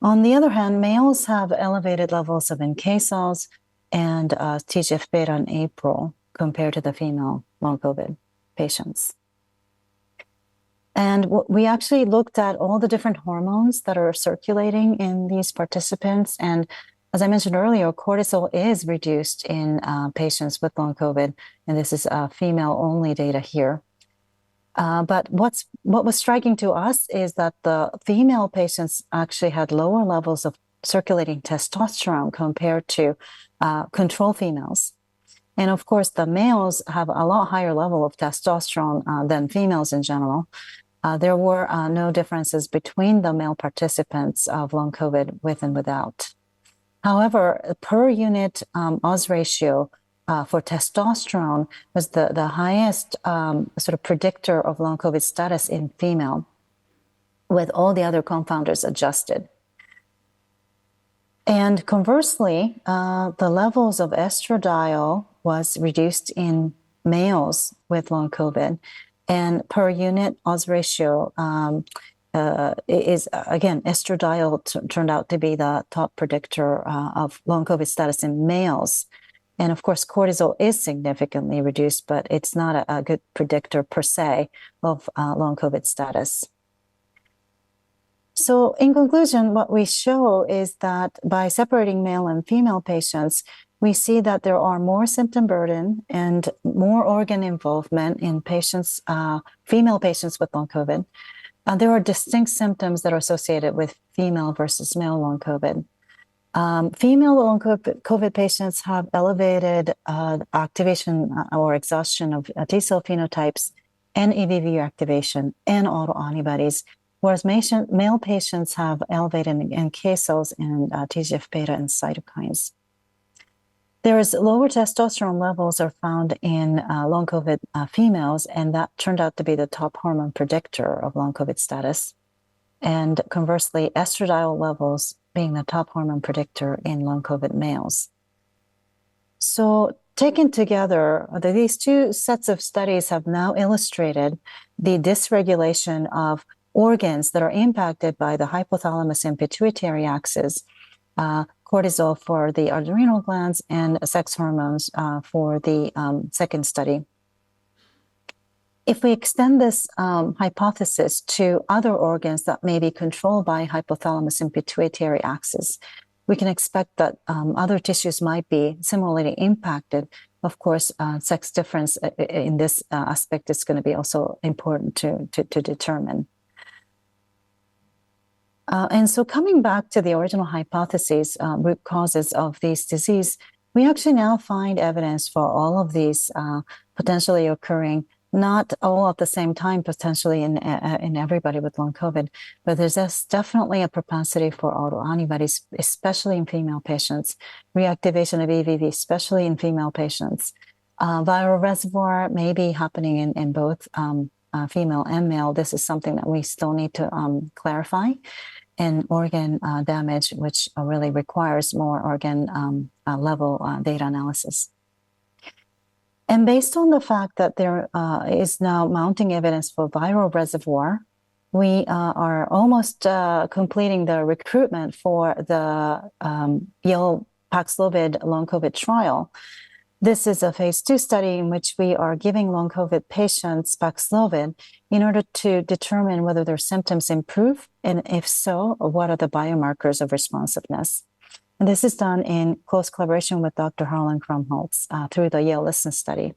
On the other hand, males have elevated levels of NK cells and TGF-beta and APRIL compared to the female long COVID patients. And we actually looked at all the different hormones that are circulating in these participants. And as I mentioned earlier, cortisol is reduced in patients with long COVID, and this is female-only data here. But what was striking to us is that the female patients actually had lower levels of circulating testosterone compared to control females. And of course, the males have a lot higher level of testosterone than females in general. There were no differences between the male participants of long COVID with and without. However, per unit odds ratio for testosterone was the highest sort of predictor of long COVID status in female, with all the other confounders adjusted. And conversely, the levels of estradiol was reduced in males with long COVID, and per unit odds ratio is, again, estradiol turned out to be the top predictor of long COVID status in males. And of course, cortisol is significantly reduced, but it's not a good predictor per se of long COVID status. So in conclusion, what we show is that by separating male and female patients, we see that there are more symptom burden and more organ involvement in patients, female patients with long COVID. There are distinct symptoms that are associated with female versus male long COVID. Female long COVID patients have elevated activation or exhaustion of T cell phenotypes and EBV activation and autoantibodies, whereas male patients have elevated NK cells and TGF-beta and cytokines. There's lower testosterone levels are found in long COVID females, and that turned out to be the top hormone predictor of long COVID status. And conversely, estradiol levels being the top hormone predictor in long COVID males. So taken together, these two sets of studies have now illustrated the dysregulation of organs that are impacted by the hypothalamus and pituitary axis, cortisol for the adrenal glands, and sex hormones for the second study. If we extend this hypothesis to other organs that may be controlled by hypothalamus and pituitary axis, we can expect that other tissues might be similarly impacted. Of course, sex difference in this aspect is going to be also important to determine. And so coming back to the original hypotheses, root causes of this disease, we actually now find evidence for all of these potentially occurring, not all at the same time, potentially in everybody with long COVID, but there's definitely a propensity for autoantibodies, especially in female patients, reactivation of EVV, especially in female patients. Viral reservoir may be happening in both female and male. This is something that we still need to clarify. And organ damage, which really requires more organ level data analysis. And based on the fact that there is now mounting evidence for viral reservoir, we are almost completing the recruitment for the Yale Paxlovid long COVID trial. This is a phase 2 study in which we are giving long COVID patients Paxlovid in order to determine whether their symptoms improve, and if so, what are the biomarkers of responsiveness. And this is done in close collaboration with Dr. Harlan Krumholtz through the Yale Listen study.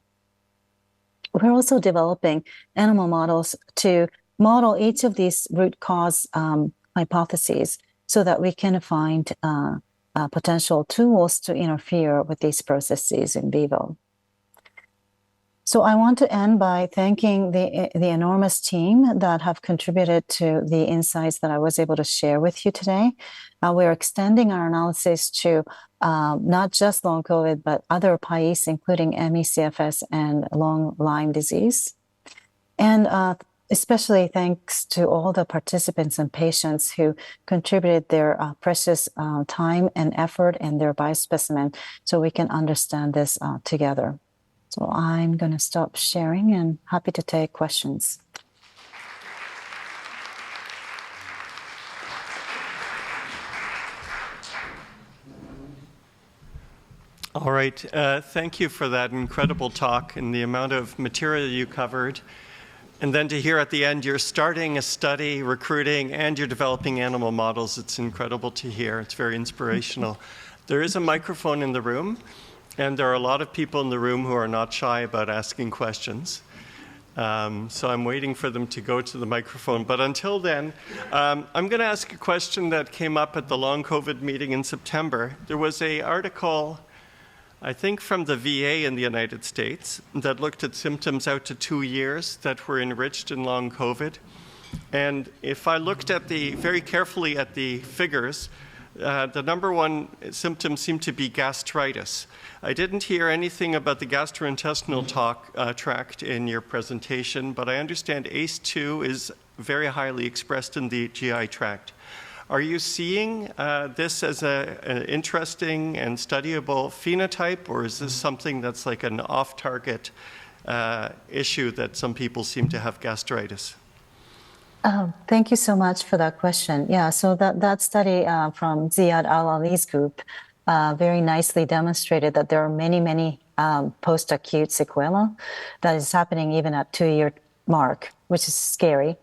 We're also developing animal models to model each of these root cause hypotheses so that we can find potential tools to interfere with these processes in vivo. So I want to end by thanking the enormous team that have contributed to the insights that I was able to share with you today. We're extending our analysis to not just long COVID, but other PIEs, including ME/CFS and long Lyme disease. And especially thanks to all the participants and patients who contributed their precious time and effort and their biospecimen so we can understand this together. So I'm going to stop sharing and happy to take questions. All right, thank you for that incredible talk and the amount of material you covered. And then to hear at the end, you're starting a study, recruiting, and you're developing animal models. It's incredible to hear. It's very inspirational. There is a microphone in the room, and there are a lot of people in the room who are not shy about asking questions. So I'm waiting for them to go to the microphone. But until then, I'm going to ask a question that came up at the long COVID meeting in September. There was an article, I think from the VA in the United States, that looked at symptoms out to 2 years that were enriched in long COVID. And if I looked at very carefully at the figures, the number one symptom seemed to be gastritis. I didn't hear anything about the gastrointestinal tract in your presentation, but I understand ACE2 is very highly expressed in the GI tract. Are you seeing this as an interesting and studyable phenotype, or is this something that's like an off-target issue that some people seem to have gastritis? Thank you so much for that question. Yeah, so that study from Ziad Al-Ali's group very nicely demonstrated that there are many post-acute sequelae that is happening even at 2-year mark, which is scary.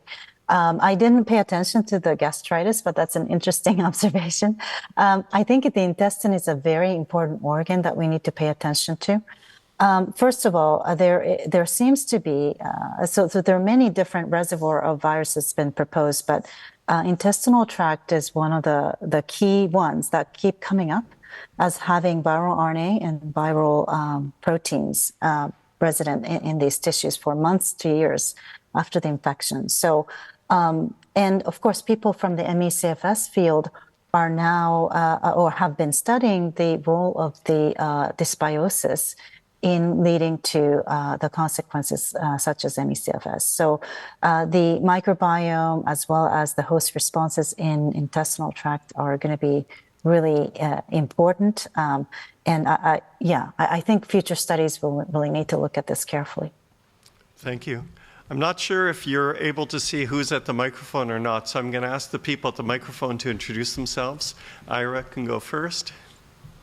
I didn't pay attention to the gastritis, but that's an interesting observation. I think the intestine is a very important organ that we need to pay attention to. First of all, there seems to be, so there are many different reservoirs of viruses been proposed, but intestinal tract is one of the key ones that keep coming up as having viral RNA and viral proteins resident in these tissues for months to years after the infection. So, and of course, people from the ME/CFS field are now or have been studying the role of the dysbiosis in leading to the consequences such as ME/CFS. So the microbiome as well as the host responses in intestinal tract are going to be really important. And I think future studies will really need to look at this carefully. Thank you. I'm not sure if you're able to see who's at the microphone or not, so I'm going to ask the people at the microphone to introduce themselves. Ira can go first.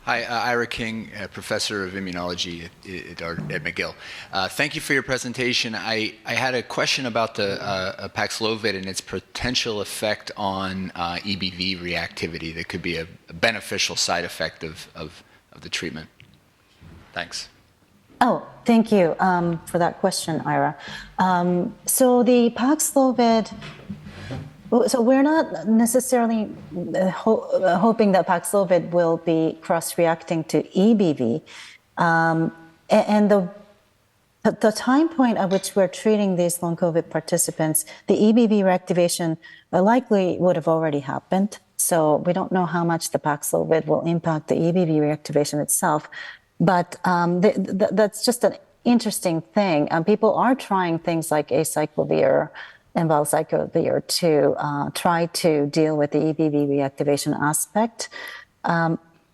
Hi, Ira King, Professor of Immunology at McGill. Thank you for your presentation. I had a question about the Paxlovid and its potential effect on EBV reactivity that could be a beneficial side effect of the treatment. Thanks. Oh, thank you for that question, Ira. So the Paxlovid, so we're not necessarily hoping that Paxlovid will be cross-reacting to EBV. And the time point at which we're treating these long COVID participants, the EBV reactivation likely would have already happened. So we don't know how much the Paxlovid will impact the EBV reactivation itself. But that's just an interesting thing. People are trying things like acyclovir and valcyclovir to try to deal with the EBV reactivation aspect.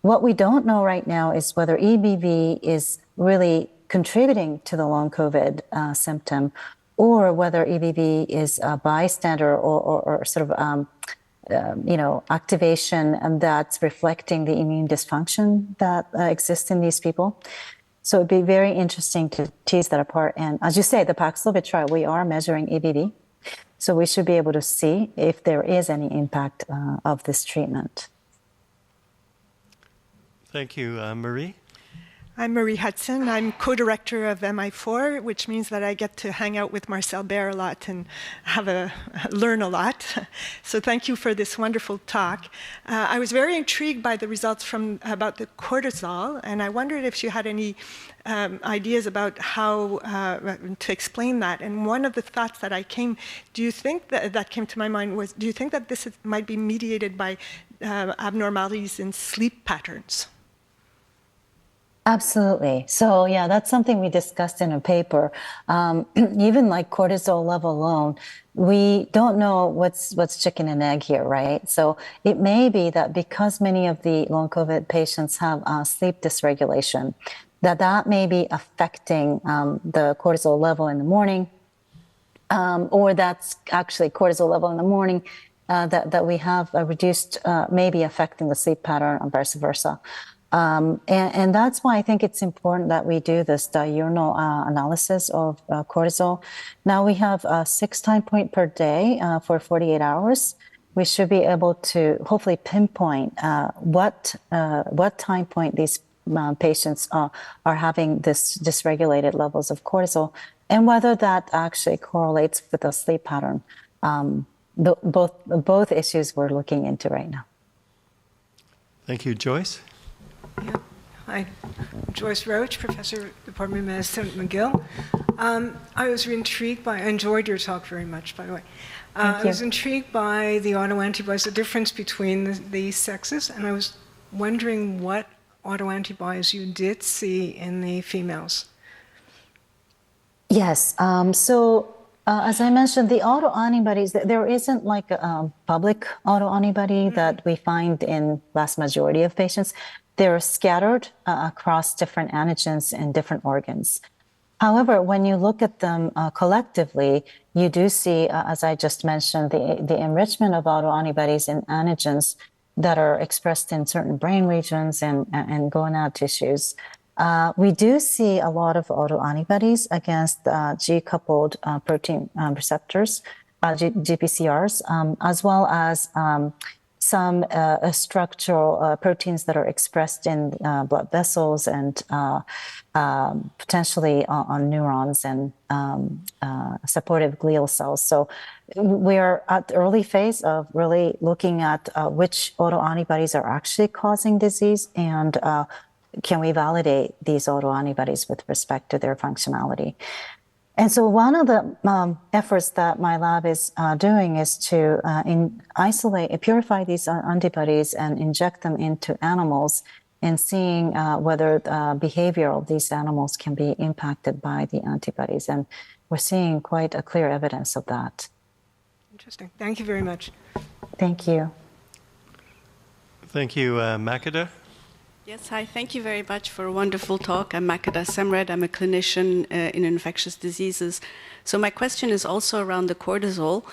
What we don't know right now is whether EBV is really contributing to the long COVID symptom, or whether EBV is a bystander or sort of activation that's reflecting the immune dysfunction that exists in these people. So it'd be very interesting to tease that apart. And as you say, the Paxlovid trial, we are measuring EBV. So we should be able to see if there is any impact of this treatment. Thank you. Marie? I'm Marie Hudson. I'm co-director of MI4, which means that I get to hang out with Marcel Baer a lot and learn a lot. So thank you for this wonderful talk. I was very intrigued by the results about the cortisol, and I wondered if you had any ideas about how to explain that. And one of the thoughts that came to my mind was, do you think that this might be mediated by abnormalities in sleep patterns? Absolutely. So yeah, that's something we discussed in a paper. Even like cortisol level alone, we don't know what's chicken and egg here, right? So it may be that because many of the long COVID patients have sleep dysregulation, that may be affecting the cortisol level in the morning, or that's actually cortisol level in the morning that we have reduced, maybe affecting the sleep pattern and vice versa. And that's why I think it's important that we do this diurnal analysis of cortisol. Now we have 6 time point per day for 48 hours. We should be able to hopefully pinpoint what time point these patients are having this dysregulated levels of cortisol, and whether that actually correlates with the sleep pattern. Both issues we're looking into right now. Thank you. Joyce? Yeah. Hi, Joyce Roach, Professor, Department of Medicine at McGill. I was intrigued I enjoyed your talk very much, by the way. I was intrigued by the autoantibodies, the difference between the sexes, and I was wondering what autoantibodies you did see in the females. Yes. As I mentioned, the autoantibodies, there isn't like a public autoantibody that we find in vast majority of patients. They're scattered across different antigens in different organs. However, when you look at them collectively, you do see, as I just mentioned, the enrichment of autoantibodies in antigens that are expressed in certain brain regions and gonad tissues. We do see a lot of autoantibodies against G-coupled protein receptors, GPCRs, as well as some structural proteins that are expressed in blood vessels and potentially on neurons and supportive glial cells. So we're at the early phase of really looking at which autoantibodies are actually causing disease, and can we validate these autoantibodies with respect to their functionality. And so one of the efforts that my lab is doing is to purify these antibodies and inject them into animals, and seeing whether the behavior of these animals can be impacted by the antibodies. And we're seeing quite a clear evidence of that. Interesting. Thank you very much. Thank you. Thank you. Makeda? Yes, hi. Thank you very much for a wonderful talk. I'm Makeda Semred. I'm a clinician in infectious diseases. So my question is also around the cortisol.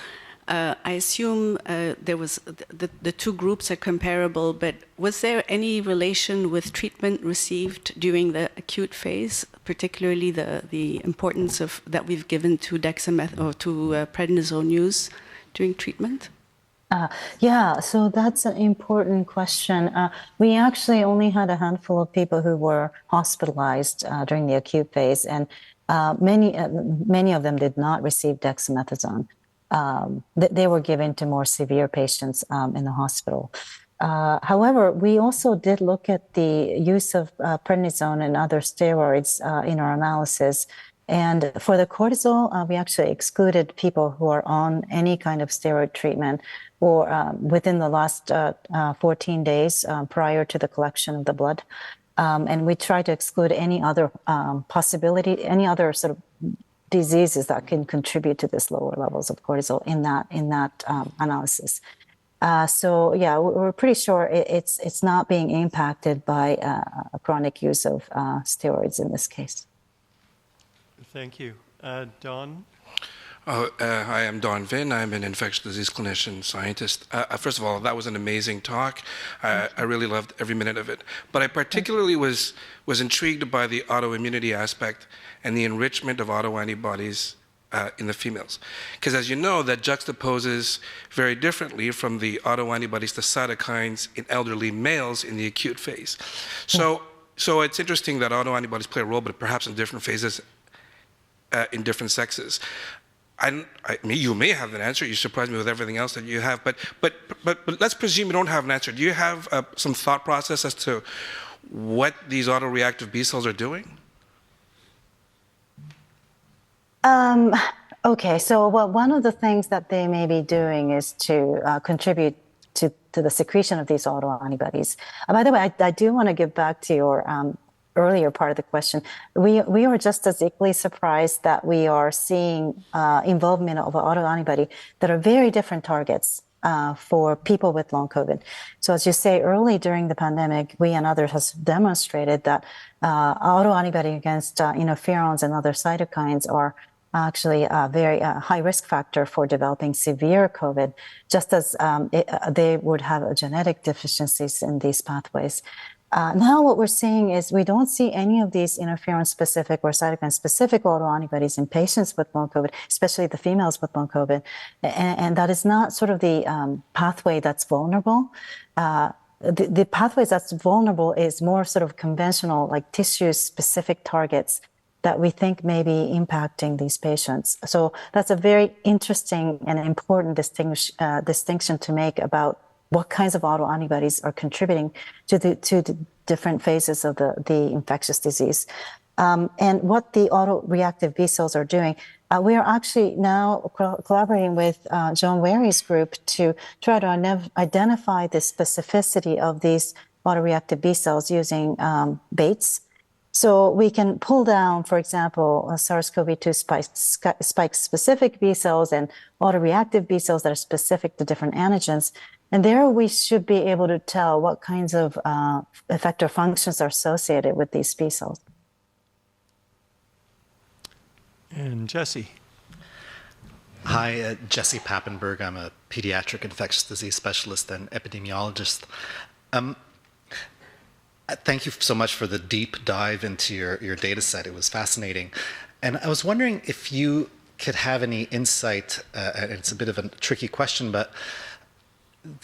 I assume the two groups are comparable, but was there any relation with treatment received during the acute phase, particularly the importance of that we've given to or to prednisone use during treatment? Yeah, so that's an important question. We actually only had a handful of people who were hospitalized during the acute phase, and many of them did not receive dexamethasone. They were given to more severe patients in the hospital. However, we also did look at the use of prednisone and other steroids in our analysis. And for the cortisol, we actually excluded people who are on any kind of steroid treatment or within the last 14 days prior to the collection of the blood. And we tried to exclude any other possibility, any other sort of diseases that can contribute to this lower levels of cortisol in that analysis. So yeah, we're pretty sure it's not being impacted by a chronic use of steroids in this case. Thank you. Don? Hi, I'm Don Vinn. I'm an infectious disease clinician scientist. First of all, that was an amazing talk. I really loved every minute of it. But I particularly was intrigued by the autoimmunity aspect and the enrichment of autoantibodies in the females. Because as you know, that juxtaposes very differently from the autoantibodies to cytokines in elderly males in the acute phase. So it's interesting that autoantibodies play a role, but perhaps in different phases in different sexes. You may have an answer. You surprised me with everything else that you have. But let's presume you don't have an answer. Do you have some thought process as to what these autoreactive B cells are doing? Okay, so one of the things that they may be doing is to contribute to the secretion of these autoantibodies. By the way, I do want to give back to your earlier part of the question. We are just as equally surprised that we are seeing involvement of autoantibody that are very different targets for people with long COVID. So as you say, early during the pandemic, we and others have demonstrated that autoantibody against interferons and other cytokines are actually a very high risk factor for developing severe COVID, just as they would have genetic deficiencies in these pathways. Now what we're seeing is we don't see any of these interferon-specific or cytokine-specific autoantibodies in patients with long COVID, especially the females with long COVID. And that is not sort of the pathway that's vulnerable. The pathways that's vulnerable is more sort of conventional, like tissue-specific targets that we think may be impacting these patients. So that's a very interesting and important distinction to make about what kinds of autoantibodies are contributing to the different phases of the infectious disease. And what the autoreactive B cells are doing, we are actually now collaborating with John Ware's group to try to identify the specificity of these autoreactive B cells using Bates. So we can pull down, for example, SARS-CoV-2 spike-specific B cells and autoreactive B cells that are specific to different antigens. And there we should be able to tell what kinds of effector functions are associated with these B cells. And Jesse. Hi, Jesse Pappenberg. I'm a pediatric infectious disease specialist and epidemiologist. Thank you so much for the deep dive into your data set. It was fascinating. And I was wondering if you could have any insight, and it's a bit of a tricky question, but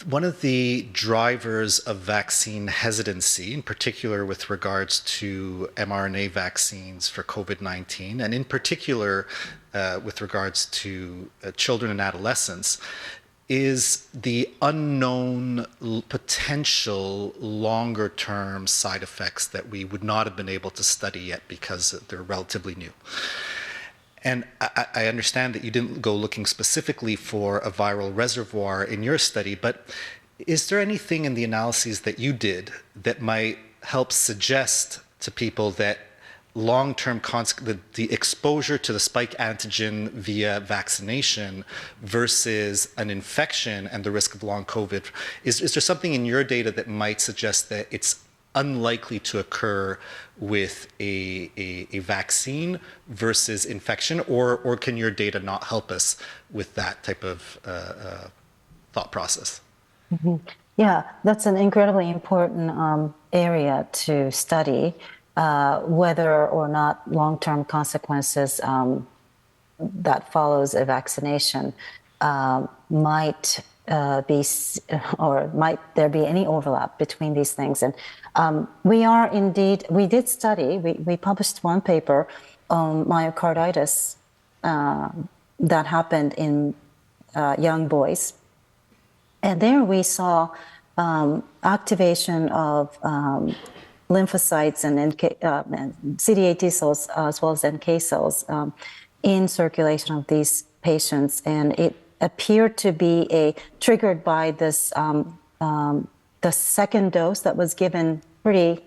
one of the drivers of vaccine hesitancy, in particular with regards to mRNA vaccines for COVID-19, and in particular with regards to children and adolescents, is the unknown potential longer-term side effects that we would not have been able to study yet because they're relatively new. And I understand that you didn't go looking specifically for a viral reservoir in your study, but is there anything in the analyses that you did that might help suggest to people that long-term the exposure to the spike antigen via vaccination versus an infection and the risk of long COVID, is there something in your data that might suggest that it's unlikely to occur with a vaccine versus infection, or can your data not help us with that type of thought process? Mm-hmm. Yeah, that's an incredibly important area to study, whether or not long-term consequences that follows a vaccination might be, or might there be any overlap between these things. And we did study, we published one paper on myocarditis that happened in young boys. And there we saw activation of lymphocytes and CD8 T cells as well as NK cells in circulation of these patients, and it appeared to be triggered by this the second dose that was given pretty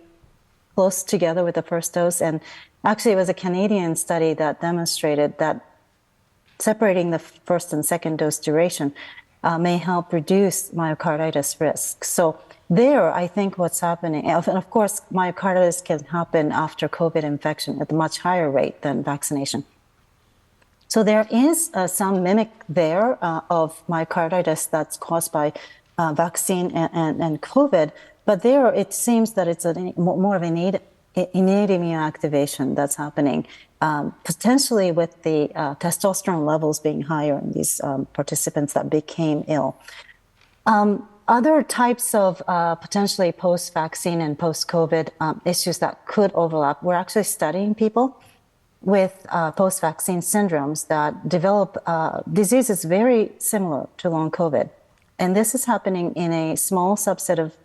close together with the first dose. And actually, it was a Canadian study that demonstrated that separating the first and second dose duration may help reduce myocarditis risk. So there, I think what's happening, and of course, myocarditis can happen after COVID infection at a much higher rate than vaccination. So there is some mimic there of myocarditis that's caused by vaccine and COVID, but there it seems that it's more of an innate immune activation that's happening, potentially with the testosterone levels being higher in these participants that became ill. Other types of potentially post-vaccine and post-COVID issues that could overlap, we're actually studying people with post-vaccine syndromes that develop diseases very similar to long COVID. And this is happening in a small subset of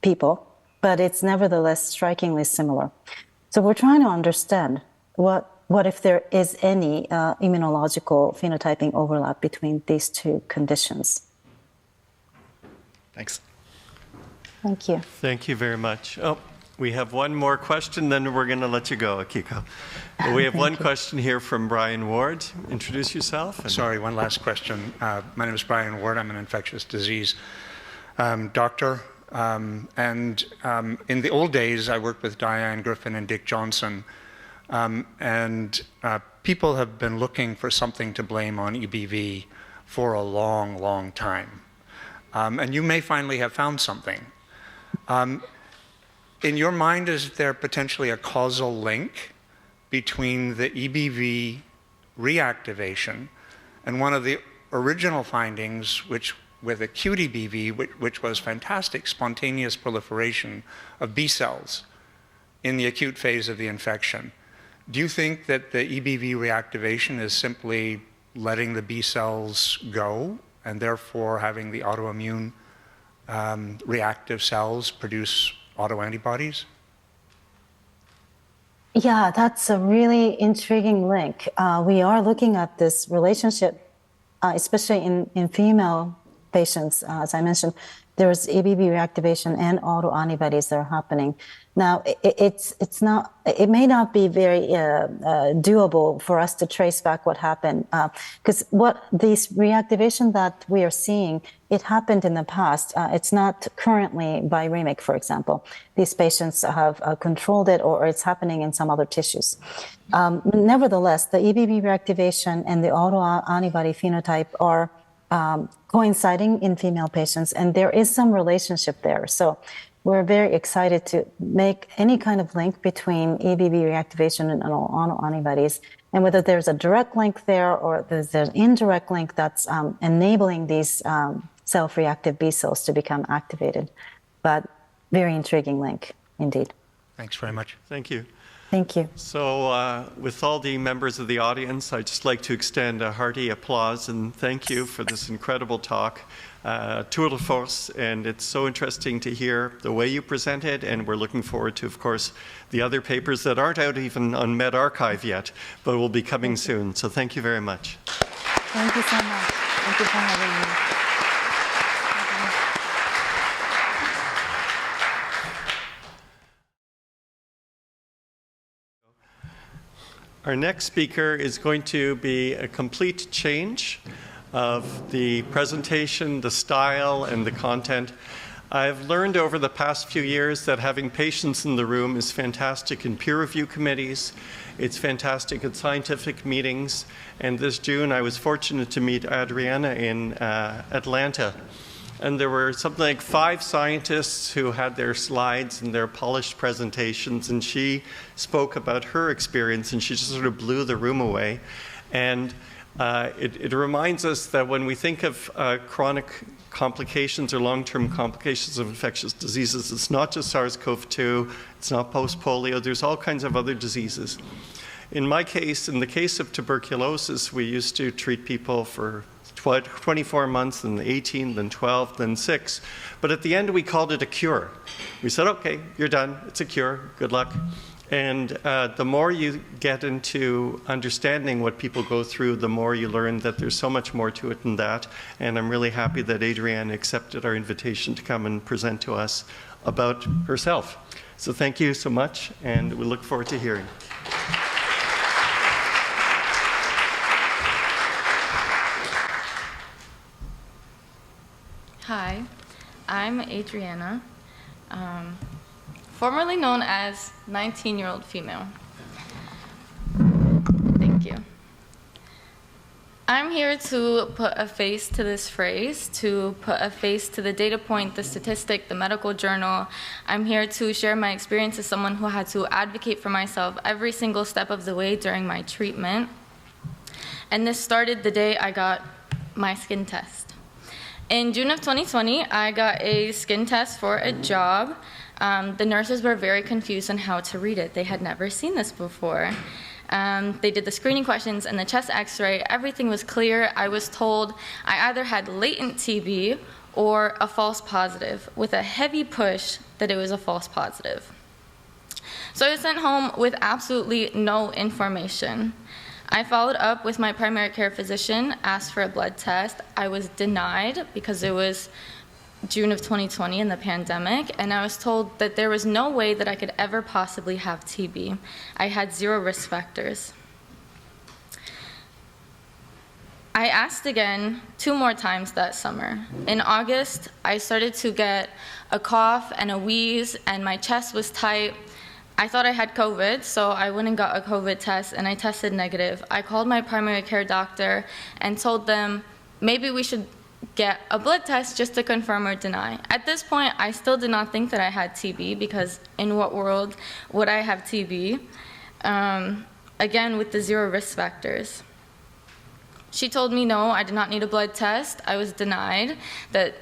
people, but it's nevertheless strikingly similar. So we're trying to understand what if there is any immunological phenotyping overlap between these two conditions. Thanks. Thank you. Thank you very much. Oh, we have one more question, then we're going to let you go, Akiko. We have one question here from Brian Ward. Introduce yourself. Sorry, one last question. My name is Brian Ward. I'm an infectious disease doctor. And in the old days, I worked with Diane Griffin and Dick Johnson. And people have been looking for something to blame on EBV for a long, long time. And you may finally have found something. In your mind, is there potentially a causal link between the EBV reactivation and one of the original findings, with acute EBV, which was fantastic spontaneous proliferation of B cells in the acute phase of the infection? Do you think that the EBV reactivation is simply letting the B cells go and therefore having the autoimmune reactive cells produce autoantibodies? Yeah, that's a really intriguing link. We are looking at this relationship, especially in female patients. As I mentioned, there's EBV reactivation and autoantibodies that are happening. Now, it may not be very doable for us to trace back what happened, because this reactivation that we are seeing, it happened in the past. It's not currently viremic, for example. These patients have controlled it, or it's happening in some other tissues. Nevertheless, the EBV reactivation and the autoantibody phenotype are coinciding in female patients, and there is some relationship there. So we're very excited to make any kind of link between EBV reactivation and autoantibodies, and whether there's a direct link there or there's an indirect link that's enabling these self-reactive B cells to become activated. But very intriguing link indeed. Thanks very much. Thank you. Thank you. So with all the members of the audience, I'd just like to extend a hearty applause and thank you for this incredible talk, tour de force, and it's so interesting to hear the way you present it, and we're looking forward to, of course, the other papers that aren't out even on medRxiv yet, but will be coming soon. So thank you very much. Thank you so much. Thank you for having me. Our next speaker is going to be a complete change of the presentation, the style, and the content. I've learned over the past few years that having patients in the room is fantastic in peer review committees. It's fantastic at scientific meetings. And this June, I was fortunate to meet Adriana in Atlanta. And there were something like 5 scientists who had their slides and their polished presentations. And she spoke about her experience, and she just sort of blew the room away. And it reminds us that when we think of chronic complications or long-term complications of infectious diseases, it's not just SARS-CoV-2, it's not post-polio, there's all kinds of other diseases. In my case, in the case of tuberculosis, we used to treat people for 24 months, then 18, then 12, then 6. But at the end, we called it a cure. We said, okay, you're done, it's a cure, good luck. And the more you get into understanding what people go through, the more you learn that there's so much more to it than that. And I'm really happy that Adrienne accepted our invitation to come and present to us about herself. So thank you so much, and we look forward to hearing. Hi, I'm Adriana. Formerly known as 19-year-old female. Thank you. I'm here to put a face to this phrase, to put a face to the data point, the statistic, the medical journal. I'm here to share my experience as someone who had to advocate for myself every single step of the way during my treatment. And this started the day I got my skin test. In June of 2020, I got a skin test for a job. The nurses were very confused on how to read it. They had never seen this before. They did the screening questions and the chest x-ray. Everything was clear. I was told I either had latent TB or a false positive, with a heavy push that it was a false positive. So I was sent home with absolutely no information. I followed up with my primary care physician, asked for a blood test. I was denied because it was June of 2020 in the pandemic, and I was told that there was no way that I could ever possibly have TB. I had 0 risk factors. I asked again 2 more times that summer. In August, I started to get a cough and a wheeze, and my chest was tight. I thought I had COVID, so I went and got a COVID test, and I tested negative. I called my primary care doctor and told them maybe we should get a blood test just to confirm or deny. At this point, I still did not think that I had TB, because in what world would I have TB? Again, with the 0 risk factors. She told me no, I did not need a blood test. I was denied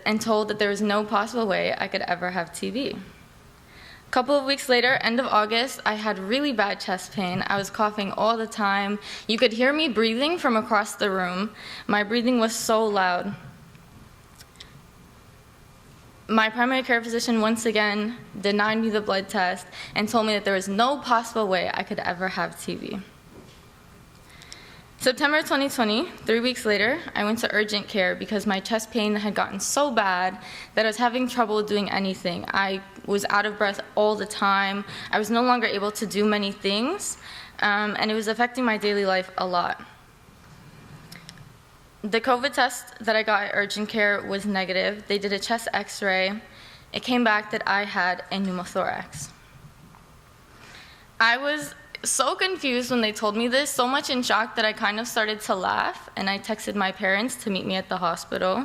and told that there was no possible way I could ever have TB. A couple of weeks later, end of August, I had really bad chest pain. I was coughing all the time. You could hear me breathing from across the room. My breathing was so loud. My primary care physician once again denied me the blood test and told me that there was no possible way I could ever have TB. September 2020, 3 weeks later, I went to urgent care because my chest pain had gotten so bad that I was having trouble doing anything. I was out of breath all the time. I was no longer able to do many things, and it was affecting my daily life a lot. The COVID test that I got at urgent care was negative. They did a chest x-ray. It came back that I had a pneumothorax. I was so confused when they told me this, so much in shock that I kind of started to laugh, and I texted my parents to meet me at the hospital.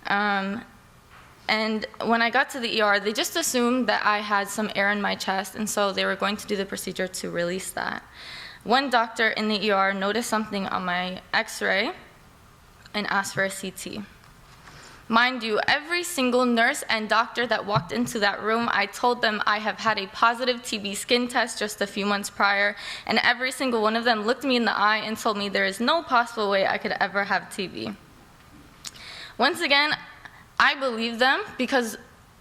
And when I got to the ER, they just assumed that I had some air in my chest, and so they were going to do the procedure to release that. One doctor in the ER noticed something on my x-ray and asked for a CT. Mind you, every single nurse and doctor that walked into that room, I told them I have had a positive TB skin test just a few months prior, and every single one of them looked me in the eye and told me there is no possible way I could ever have TB. Once again, I believed them because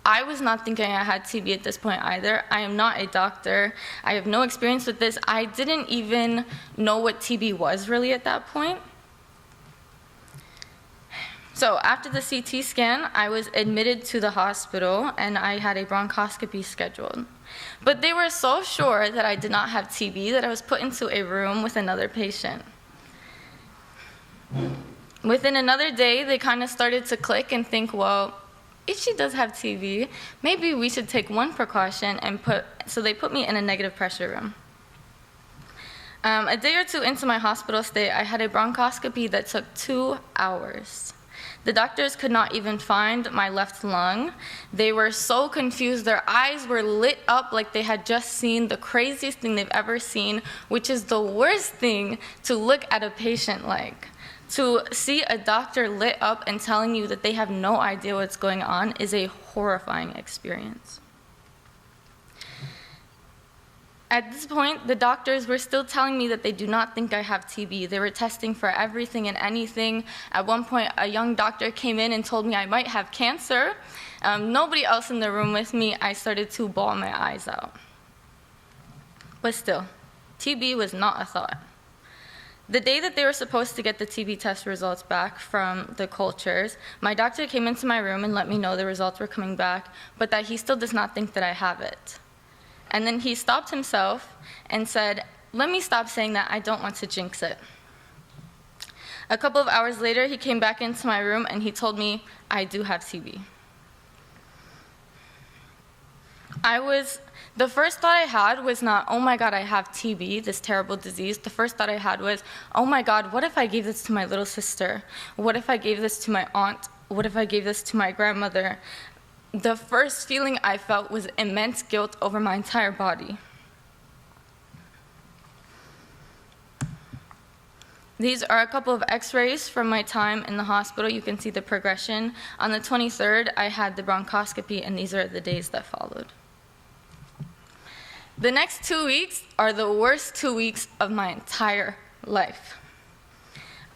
I was not thinking I had TB at this point either. I am not a doctor. I have no experience with this. I didn't even know what TB was really at that point. So after the CT scan, I was admitted to the hospital and I had a bronchoscopy scheduled. But they were so sure that I did not have TB that I was put into a room with another patient. Within another day, they kind of started to click and think, well, if she does have TB, maybe we should take one precaution and so they put me in a negative pressure room. A day or two into my hospital stay, I had a bronchoscopy that took 2 hours. The doctors could not even find my left lung. They were so confused. Their eyes were lit up like they had just seen the craziest thing they've ever seen, which is the worst thing to look at a patient like. To see a doctor lit up and telling you that they have no idea what's going on is a horrifying experience. At this point, the doctors were still telling me that they do not think I have TB. They were testing for everything and anything. At one point, a young doctor came in and told me I might have cancer. Nobody else in the room with me. I started to bawl my eyes out. But still, TB was not a thought. The day that they were supposed to get the TB test results back from the cultures, my doctor came into my room and let me know the results were coming back, but that he still does not think that I have it. And then he stopped himself and said, "Let me stop saying that, I don't want to jinx it." A couple of hours later, he came back into my room and he told me, I do have TB. The first thought I had was not, oh my God, I have TB, this terrible disease. The first thought I had was, oh my God, what if I gave this to my little sister? What if I gave this to my aunt? What if I gave this to my grandmother? The first feeling I felt was immense guilt over my entire body. These are a couple of x-rays from my time in the hospital. You can see the progression. On the 23rd, I had the bronchoscopy, and these are the days that followed. The next 2 weeks are the worst 2 weeks of my entire life.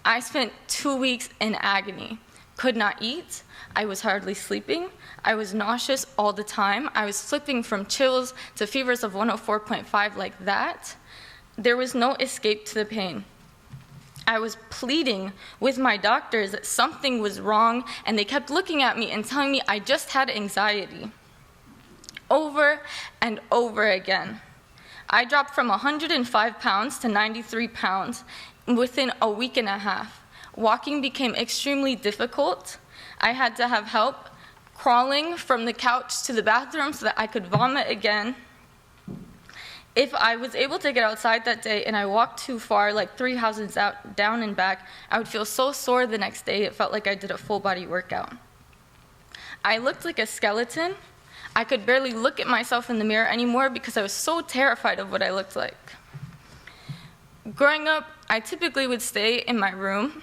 I spent 2 weeks in agony. Could not eat. I was hardly sleeping. I was nauseous all the time. I was flipping from chills to fevers of 104.5 like that. There was no escape to the pain. I was pleading with my doctors that something was wrong, and they kept looking at me and telling me I just had anxiety. Over and over again. I dropped from 105 pounds to 93 pounds within a week and a half. Walking became extremely difficult. I had to have help crawling from the couch to the bathroom so that I could vomit again. If I was able to get outside that day and I walked too far, like 3 houses down and back, I would feel so sore the next day it felt like I did a full body workout. I looked like a skeleton. I could barely look at myself in the mirror anymore because I was so terrified of what I looked like. Growing up, I typically would stay in my room,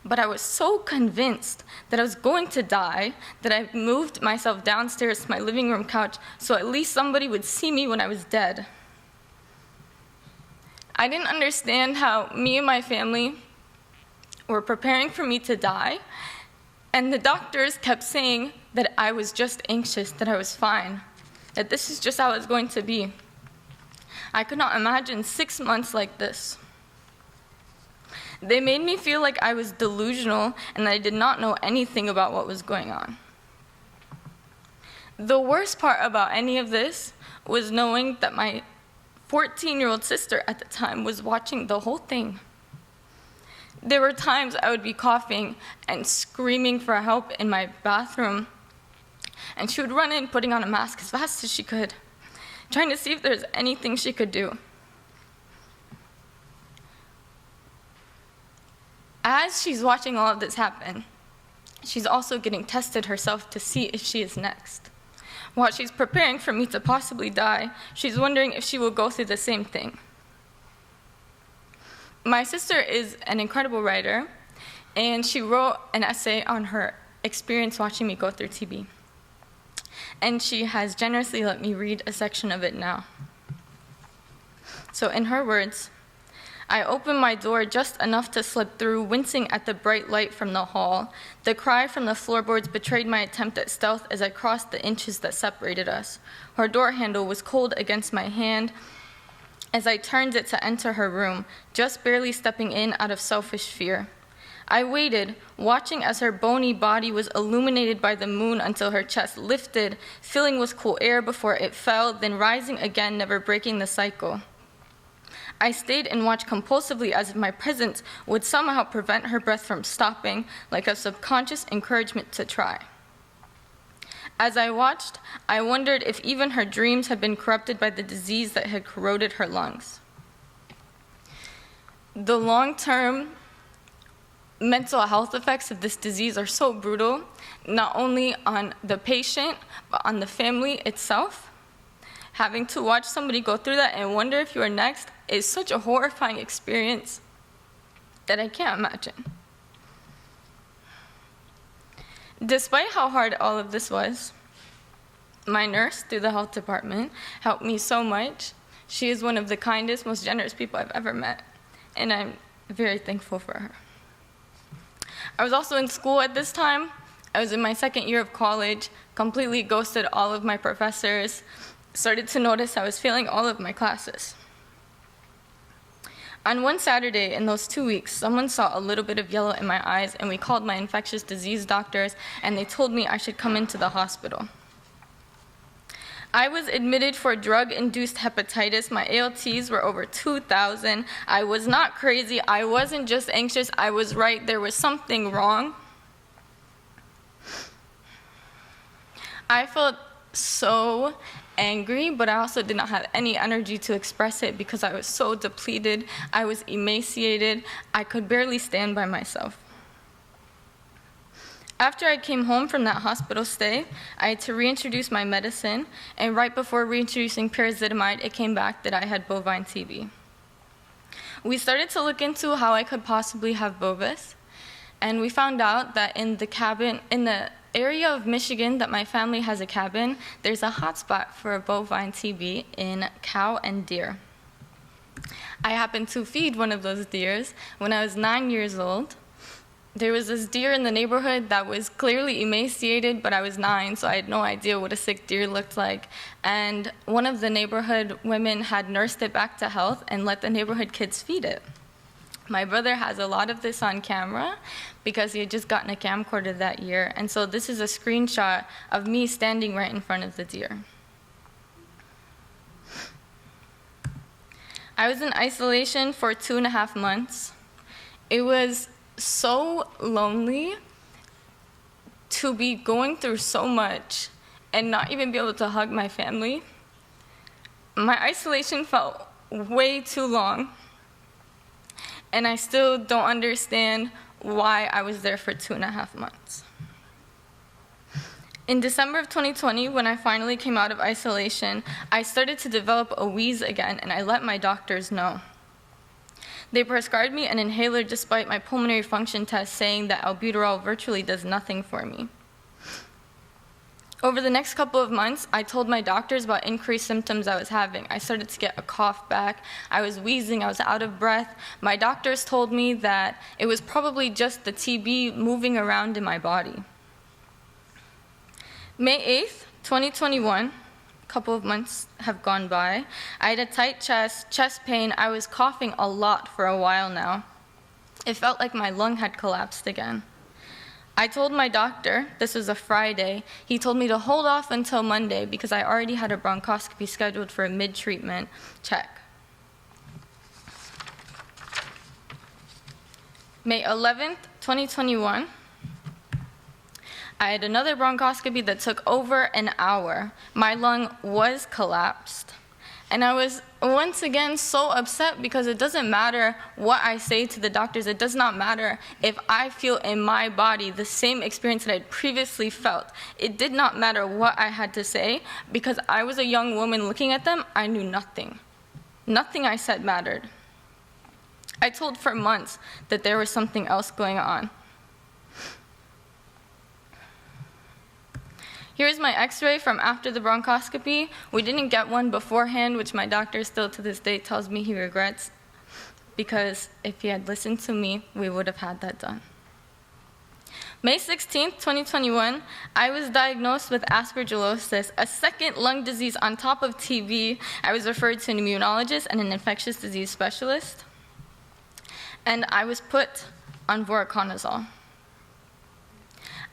but I was so convinced that I was going to die that I moved myself downstairs to my living room couch so at least somebody would see me when I was dead. I didn't understand how me and my family were preparing for me to die, and the doctors kept saying that I was just anxious, that I was fine, that this is just how it's going to be. I could not imagine 6 months like this. They made me feel like I was delusional and that I did not know anything about what was going on. The worst part about any of this was knowing that my 14-year-old sister at the time was watching the whole thing. There were times I would be coughing and screaming for help in my bathroom, and she would run in putting on a mask as fast as she could, trying to see if there's anything she could do. As she's watching all of this happen, she's also getting tested herself to see if she is next. While she's preparing for me to possibly die, she's wondering if she will go through the same thing. My sister is an incredible writer, and she wrote an essay on her experience watching me go through TB. And she has generously let me read a section of it now. So in her words, I opened my door just enough to slip through, wincing at the bright light from the hall. The cry from the floorboards betrayed my attempt at stealth as I crossed the inches that separated us. Her door handle was cold against my hand as I turned it to enter her room, just barely stepping in out of selfish fear. I waited, watching as her bony body was illuminated by the moon until her chest lifted, filling with cool air before it fell, then rising again, never breaking the cycle. I stayed and watched compulsively as if my presence would somehow prevent her breath from stopping, like a subconscious encouragement to try. As I watched, I wondered if even her dreams had been corrupted by the disease that had corroded her lungs. The long-term mental health effects of this disease are so brutal, not only on the patient, but on the family itself. Having to watch somebody go through that and wonder if you are next is such a horrifying experience that I can't imagine. Despite how hard all of this was, my nurse through the health department helped me so much. She is one of the kindest, most generous people I've ever met, and I'm very thankful for her. I was also in school at this time. I was in my second year of college, completely ghosted all of my professors, started to notice I was failing all of my classes. On one Saturday in those 2 weeks, someone saw a little bit of yellow in my eyes, and we called my infectious disease doctors, and they told me I should come into the hospital. I was admitted for drug-induced hepatitis. My ALTs were over 2,000. I was not crazy. I wasn't just anxious. I was right. There was something wrong. I felt so angry, but I also did not have any energy to express it because I was so depleted. I was emaciated. I could barely stand by myself. After I came home from that hospital stay, I had to reintroduce my medicine, and right before reintroducing pyrazidamide, it came back that I had bovine TB. We started to look into how I could possibly have bovis, and we found out that in the area of Michigan that my family has a cabin, there's a hotspot for bovine TB in cow and deer. I happened to feed one of those deers when I was 9 years old. There was this deer in the neighborhood that was clearly emaciated, but I was 9, so I had no idea what a sick deer looked like. And one of the neighborhood women had nursed it back to health and let the neighborhood kids feed it. My brother has a lot of this on camera because he had just gotten a camcorder that year. And so this is a screenshot of me standing right in front of the deer. I was in isolation for 2.5 months. It was so lonely to be going through so much and not even be able to hug my family. My isolation felt way too long, and I still don't understand why I was there for 2.5 months. In December of 2020, when I finally came out of isolation, I started to develop a wheeze again, and I let my doctors know. They prescribed me an inhaler despite my pulmonary function test saying that albuterol virtually does nothing for me. Over the next couple of months, I told my doctors about increased symptoms I was having. I started to get a cough back. I was wheezing. I was out of breath. My doctors told me that it was probably just the TB moving around in my body. May 8th, 2021, couple of months have gone by. I had a tight chest pain. I was coughing a lot for a while now. It felt like my lung had collapsed again. I told my doctor, this was a Friday, he told me to hold off until Monday because I already had a bronchoscopy scheduled for a mid-treatment check. May 11th, 2021, I had another bronchoscopy that took over an hour. My lung was collapsed. And I was once again so upset because it doesn't matter what I say to the doctors. It does not matter if I feel in my body the same experience that I'd previously felt. It did not matter what I had to say because I was a young woman looking at them. I knew nothing. Nothing I said mattered. I told for months that there was something else going on. Here's my x-ray from after the bronchoscopy. We didn't get one beforehand, which my doctor still to this day tells me he regrets, because if he had listened to me, we would have had that done. May 16th, 2021, I was diagnosed with aspergillosis, a second lung disease on top of TB. I was referred to an immunologist and an infectious disease specialist, and I was put on voriconazole.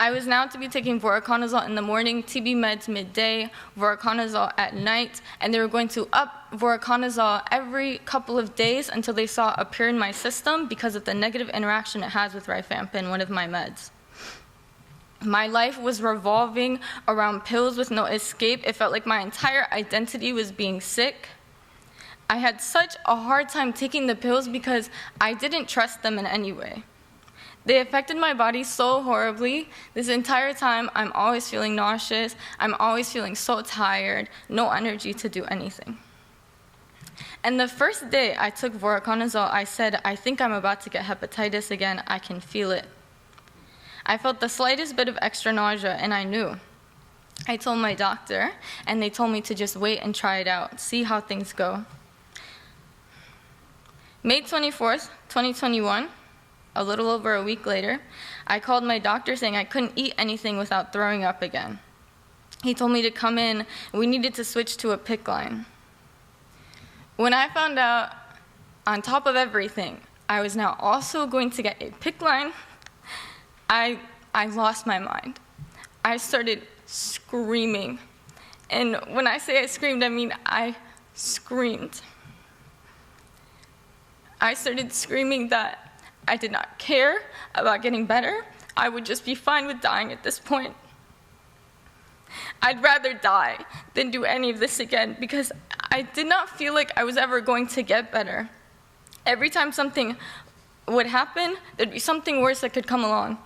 I was now to be taking voriconazole in the morning, TB meds midday, voriconazole at night, and they were going to up voriconazole every couple of days until they saw it appear in my system because of the negative interaction it has with rifampin, one of my meds. My life was revolving around pills with no escape. It felt like my entire identity was being sick. I had such a hard time taking the pills because I didn't trust them in any way. They affected my body so horribly. This entire time, I'm always feeling nauseous. I'm always feeling so tired, no energy to do anything. And the first day I took voriconazole, I said, I think I'm about to get hepatitis again. I can feel it. I felt the slightest bit of extra nausea, and I knew. I told my doctor, and they told me to just wait and try it out, see how things go. May 24th, 2021, a little over a week later, I called my doctor saying I couldn't eat anything without throwing up again. He told me to come in, we needed to switch to a PICC line. When I found out, on top of everything, I was now also going to get a PICC line, I lost my mind. I started screaming. And when I say I screamed, I mean I screamed. I started screaming that I did not care about getting better. I would just be fine with dying at this point. I'd rather die than do any of this again because I did not feel like I was ever going to get better. Every time something would happen, there'd be something worse that could come along.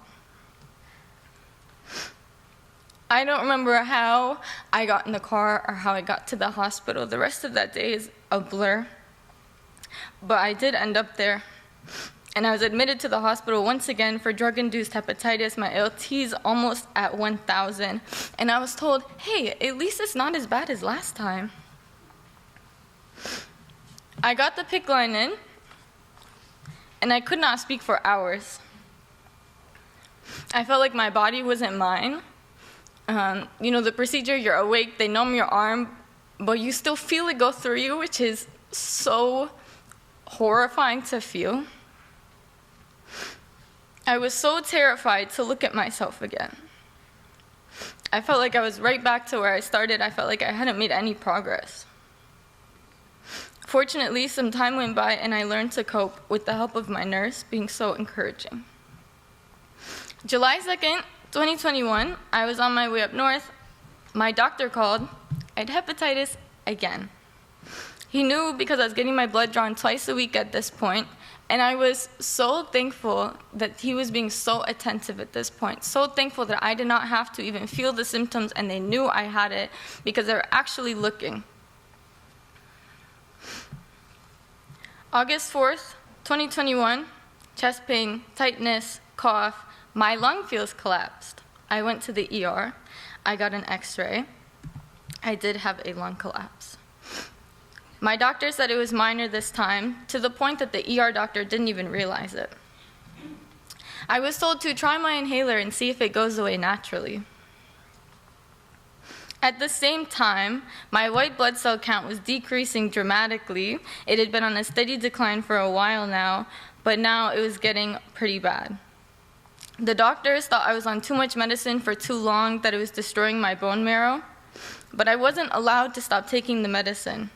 I don't remember how I got in the car or how I got to the hospital. The rest of that day is a blur. But I did end up there. And I was admitted to the hospital once again for drug-induced hepatitis. My ALT is almost at 1,000. And I was told, hey, at least it's not as bad as last time. I got the PICC line in, and I could not speak for hours. I felt like my body wasn't mine. You know, the procedure, you're awake, they numb your arm, but you still feel it go through you, which is so horrifying to feel. I was so terrified to look at myself again. I felt like I was right back to where I started. I felt like I hadn't made any progress. Fortunately, some time went by and I learned to cope with the help of my nurse being so encouraging. July 2nd, 2021, I was on my way up north. My doctor called. I had hepatitis again. He knew because I was getting my blood drawn twice a week at this point, and I was so thankful that he was being so attentive at this point, so thankful that I did not have to even feel the symptoms and they knew I had it because they were actually looking. August 4th, 2021, chest pain, tightness, cough, my lung feels collapsed. I went to the ER. I got an x-ray. I did have a lung collapse. My doctor said it was minor this time, to the point that the ER doctor didn't even realize it. I was told to try my inhaler and see if it goes away naturally. At the same time, my white blood cell count was decreasing dramatically. It had been on a steady decline for a while now, but now it was getting pretty bad. The doctors thought I was on too much medicine for too long, that it was destroying my bone marrow, but I wasn't allowed to stop taking the medicine.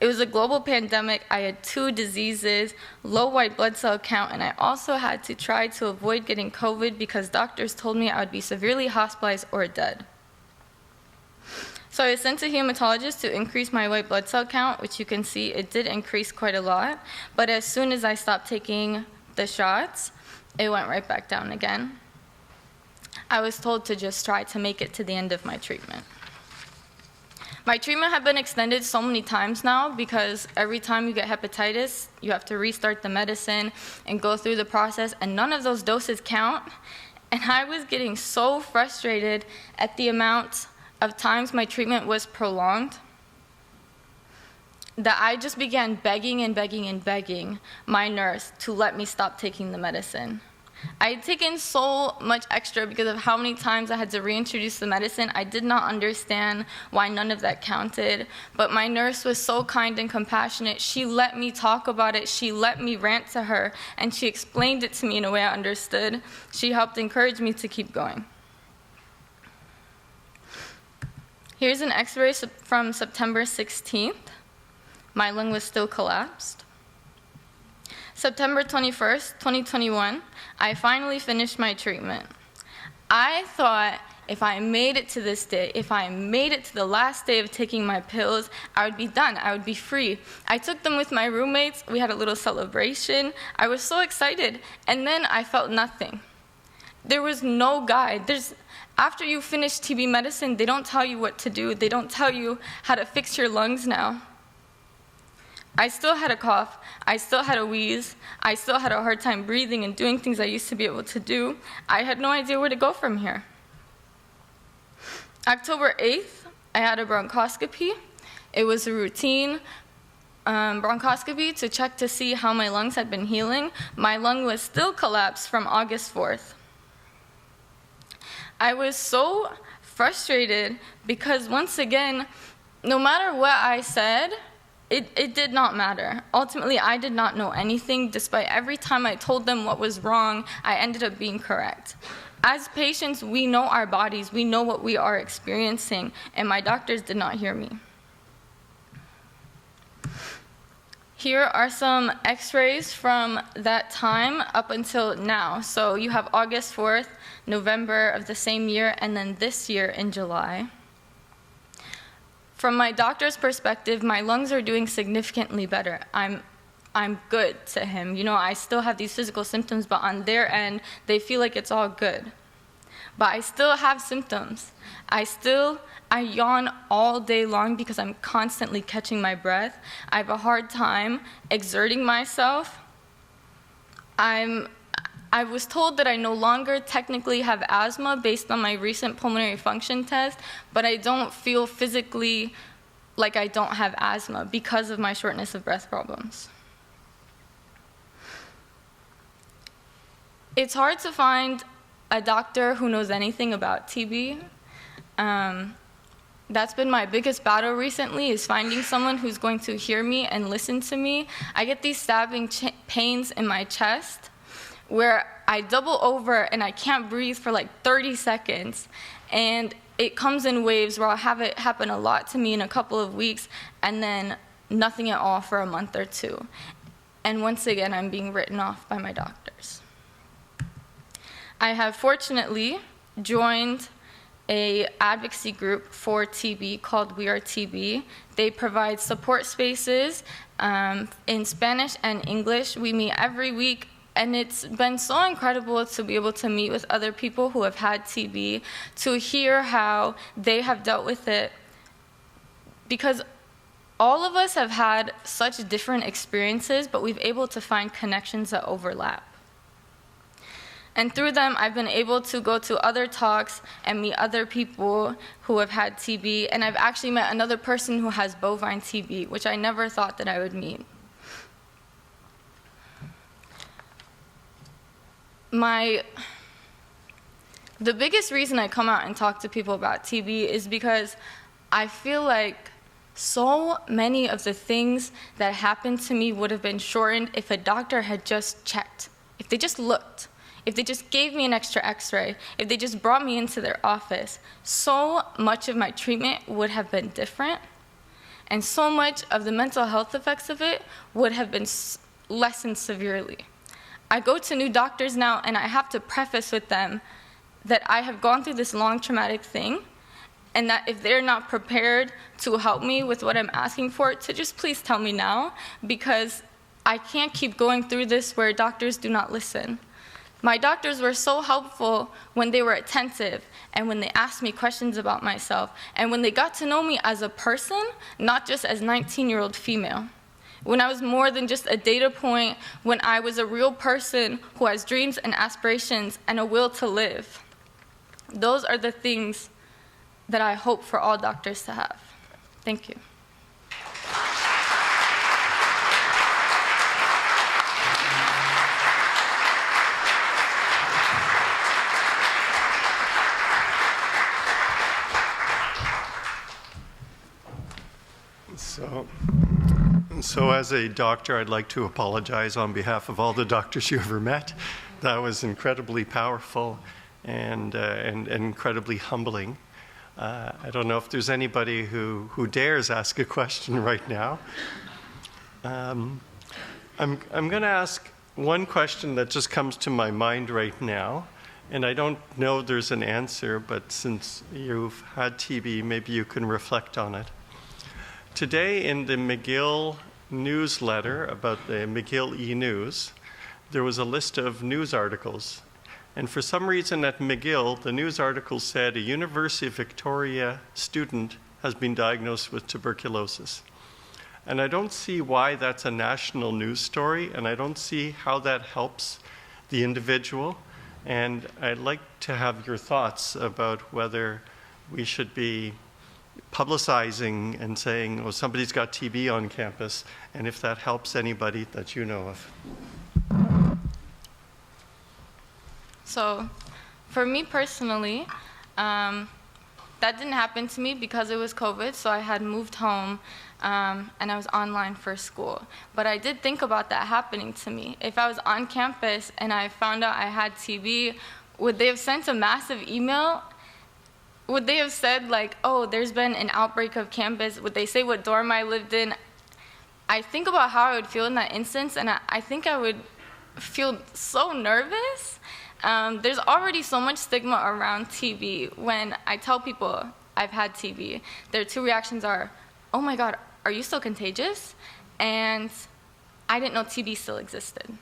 It was a global pandemic. I had 2 diseases, low white blood cell count, and I also had to try to avoid getting COVID because doctors told me I would be severely hospitalized or dead. So I was sent to a hematologist to increase my white blood cell count, which you can see it did increase quite a lot, but as soon as I stopped taking the shots, it went right back down again. I was told to just try to make it to the end of my treatment. My treatment had been extended so many times now because every time you get hepatitis, you have to restart the medicine and go through the process, and none of those doses count. And I was getting so frustrated at the amount of times my treatment was prolonged that I just began begging and begging and begging my nurse to let me stop taking the medicine. I had taken so much extra because of how many times I had to reintroduce the medicine. I did not understand why none of that counted, but my nurse was so kind and compassionate. She let me talk about it. She let me rant to her, and she explained it to me in a way I understood. She helped encourage me to keep going. Here's an x-ray from September 16th. My lung was still collapsed. September 21st, 2021, I finally finished my treatment. I thought if I made it to this day, if I made it to the last day of taking my pills, I would be done, I would be free. I took them with my roommates, we had a little celebration, I was so excited, and then I felt nothing. There was no guide. After you finish TB medicine, they don't tell you what to do, they don't tell you how to fix your lungs now. I still had a cough, I still had a wheeze, I still had a hard time breathing and doing things I used to be able to do. I had no idea where to go from here. October 8th, I had a bronchoscopy. It was a routine bronchoscopy to check to see how my lungs had been healing. My lung was still collapsed from August 4th. I was so frustrated because, once again, no matter what I said, it did not matter. Ultimately, I did not know anything. Despite every time I told them what was wrong, I ended up being correct. As patients, we know our bodies, we know what we are experiencing, and my doctors did not hear me. Here are some x-rays from that time up until now. So you have August 4th, November of the same year, and then this year in July. From my doctor's perspective, my lungs are doing significantly better. I'm good to him. You know, I still have these physical symptoms, but on their end, they feel like it's all good. But I still have symptoms. I yawn all day long because I'm constantly catching my breath. I have a hard time exerting myself. I was told that I no longer technically have asthma based on my recent pulmonary function test, but I don't feel physically like I don't have asthma because of my shortness of breath problems. It's hard to find a doctor who knows anything about TB. That's been my biggest battle recently, is finding someone who's going to hear me and listen to me. I get these stabbing pains in my chest where I double over and I can't breathe for like 30 seconds. And it comes in waves where I'll have it happen a lot to me in a couple of weeks and then nothing at all for a month or two. And once again, I'm being written off by my doctors. I have fortunately joined an advocacy group for TB called We Are TB. They provide support spaces in Spanish and English. We meet every week, and it's been so incredible to be able to meet with other people who have had TB, to hear how they have dealt with it, because all of us have had such different experiences, but we've been able to find connections that overlap. And through them, I've been able to go to other talks and meet other people who have had TB, and I've actually met another person who has bovine TB, which I never thought that I would meet. The biggest reason I come out and talk to people about TB is because I feel like so many of the things that happened to me would have been shortened if a doctor had just checked, if they just looked. If they just gave me an extra x-ray, if they just brought me into their office, so much of my treatment would have been different, and so much of the mental health effects of it would have been lessened severely. I go to new doctors now, and I have to preface with them that I have gone through this long traumatic thing, and that if they're not prepared to help me with what I'm asking for, to just please tell me now, because I can't keep going through this where doctors do not listen. My doctors were so helpful when they were attentive and when they asked me questions about myself and when they got to know me as a person, not just as 19-year-old female. When I was more than just a data point, when I was a real person who has dreams and aspirations and a will to live. Those are the things that I hope for all doctors to have. Thank you. So as a doctor, I'd like to apologize on behalf of all the doctors you ever met. That was incredibly powerful and incredibly humbling. I don't know if there's anybody who dares ask a question right now. I'm going to ask one question that just comes to my mind right now, And I don't know there's an answer, but since you've had TB, maybe you can reflect on it. Today in the McGill newsletter about the McGill e-News, there was a list of news articles. And for some reason at McGill, the news article said a University of Victoria student has been diagnosed with tuberculosis. And I don't see why that's a national news story, and I don't see how that helps the individual. And I'd like to have your thoughts about whether we should be publicizing and saying, oh, somebody's got TB on campus, and if that helps anybody that you know of. So for me personally, that didn't happen to me because it was COVID, so I had moved home and I was online for school. But I did think about that happening to me. If I was on campus and I found out I had TB, would they have sent a massive email? Would they have said like, oh, there's been an outbreak of campus? Would they say what dorm I lived in? I think about how I would feel in that instance, and I think I would feel so nervous. There's already so much stigma around TB. When I tell people I've had TB, their two reactions are, oh my God, are you still contagious? And I didn't know TB still existed.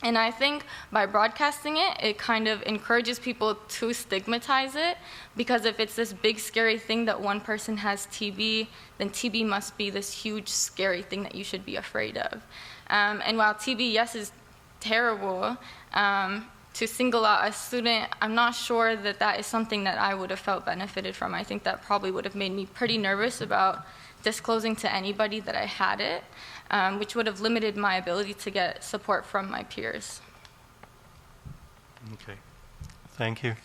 And I think by broadcasting it, it kind of encourages people to stigmatize it, because if it's this big scary thing that one person has TB, then TB must be this huge scary thing that you should be afraid of. And while TB, yes, is terrible, to single out a student, I'm not sure that that is something that I would have felt benefited from. I think that probably would have made me pretty nervous about disclosing to anybody that I had it, which would have limited my ability to get support from my peers. Okay, thank you.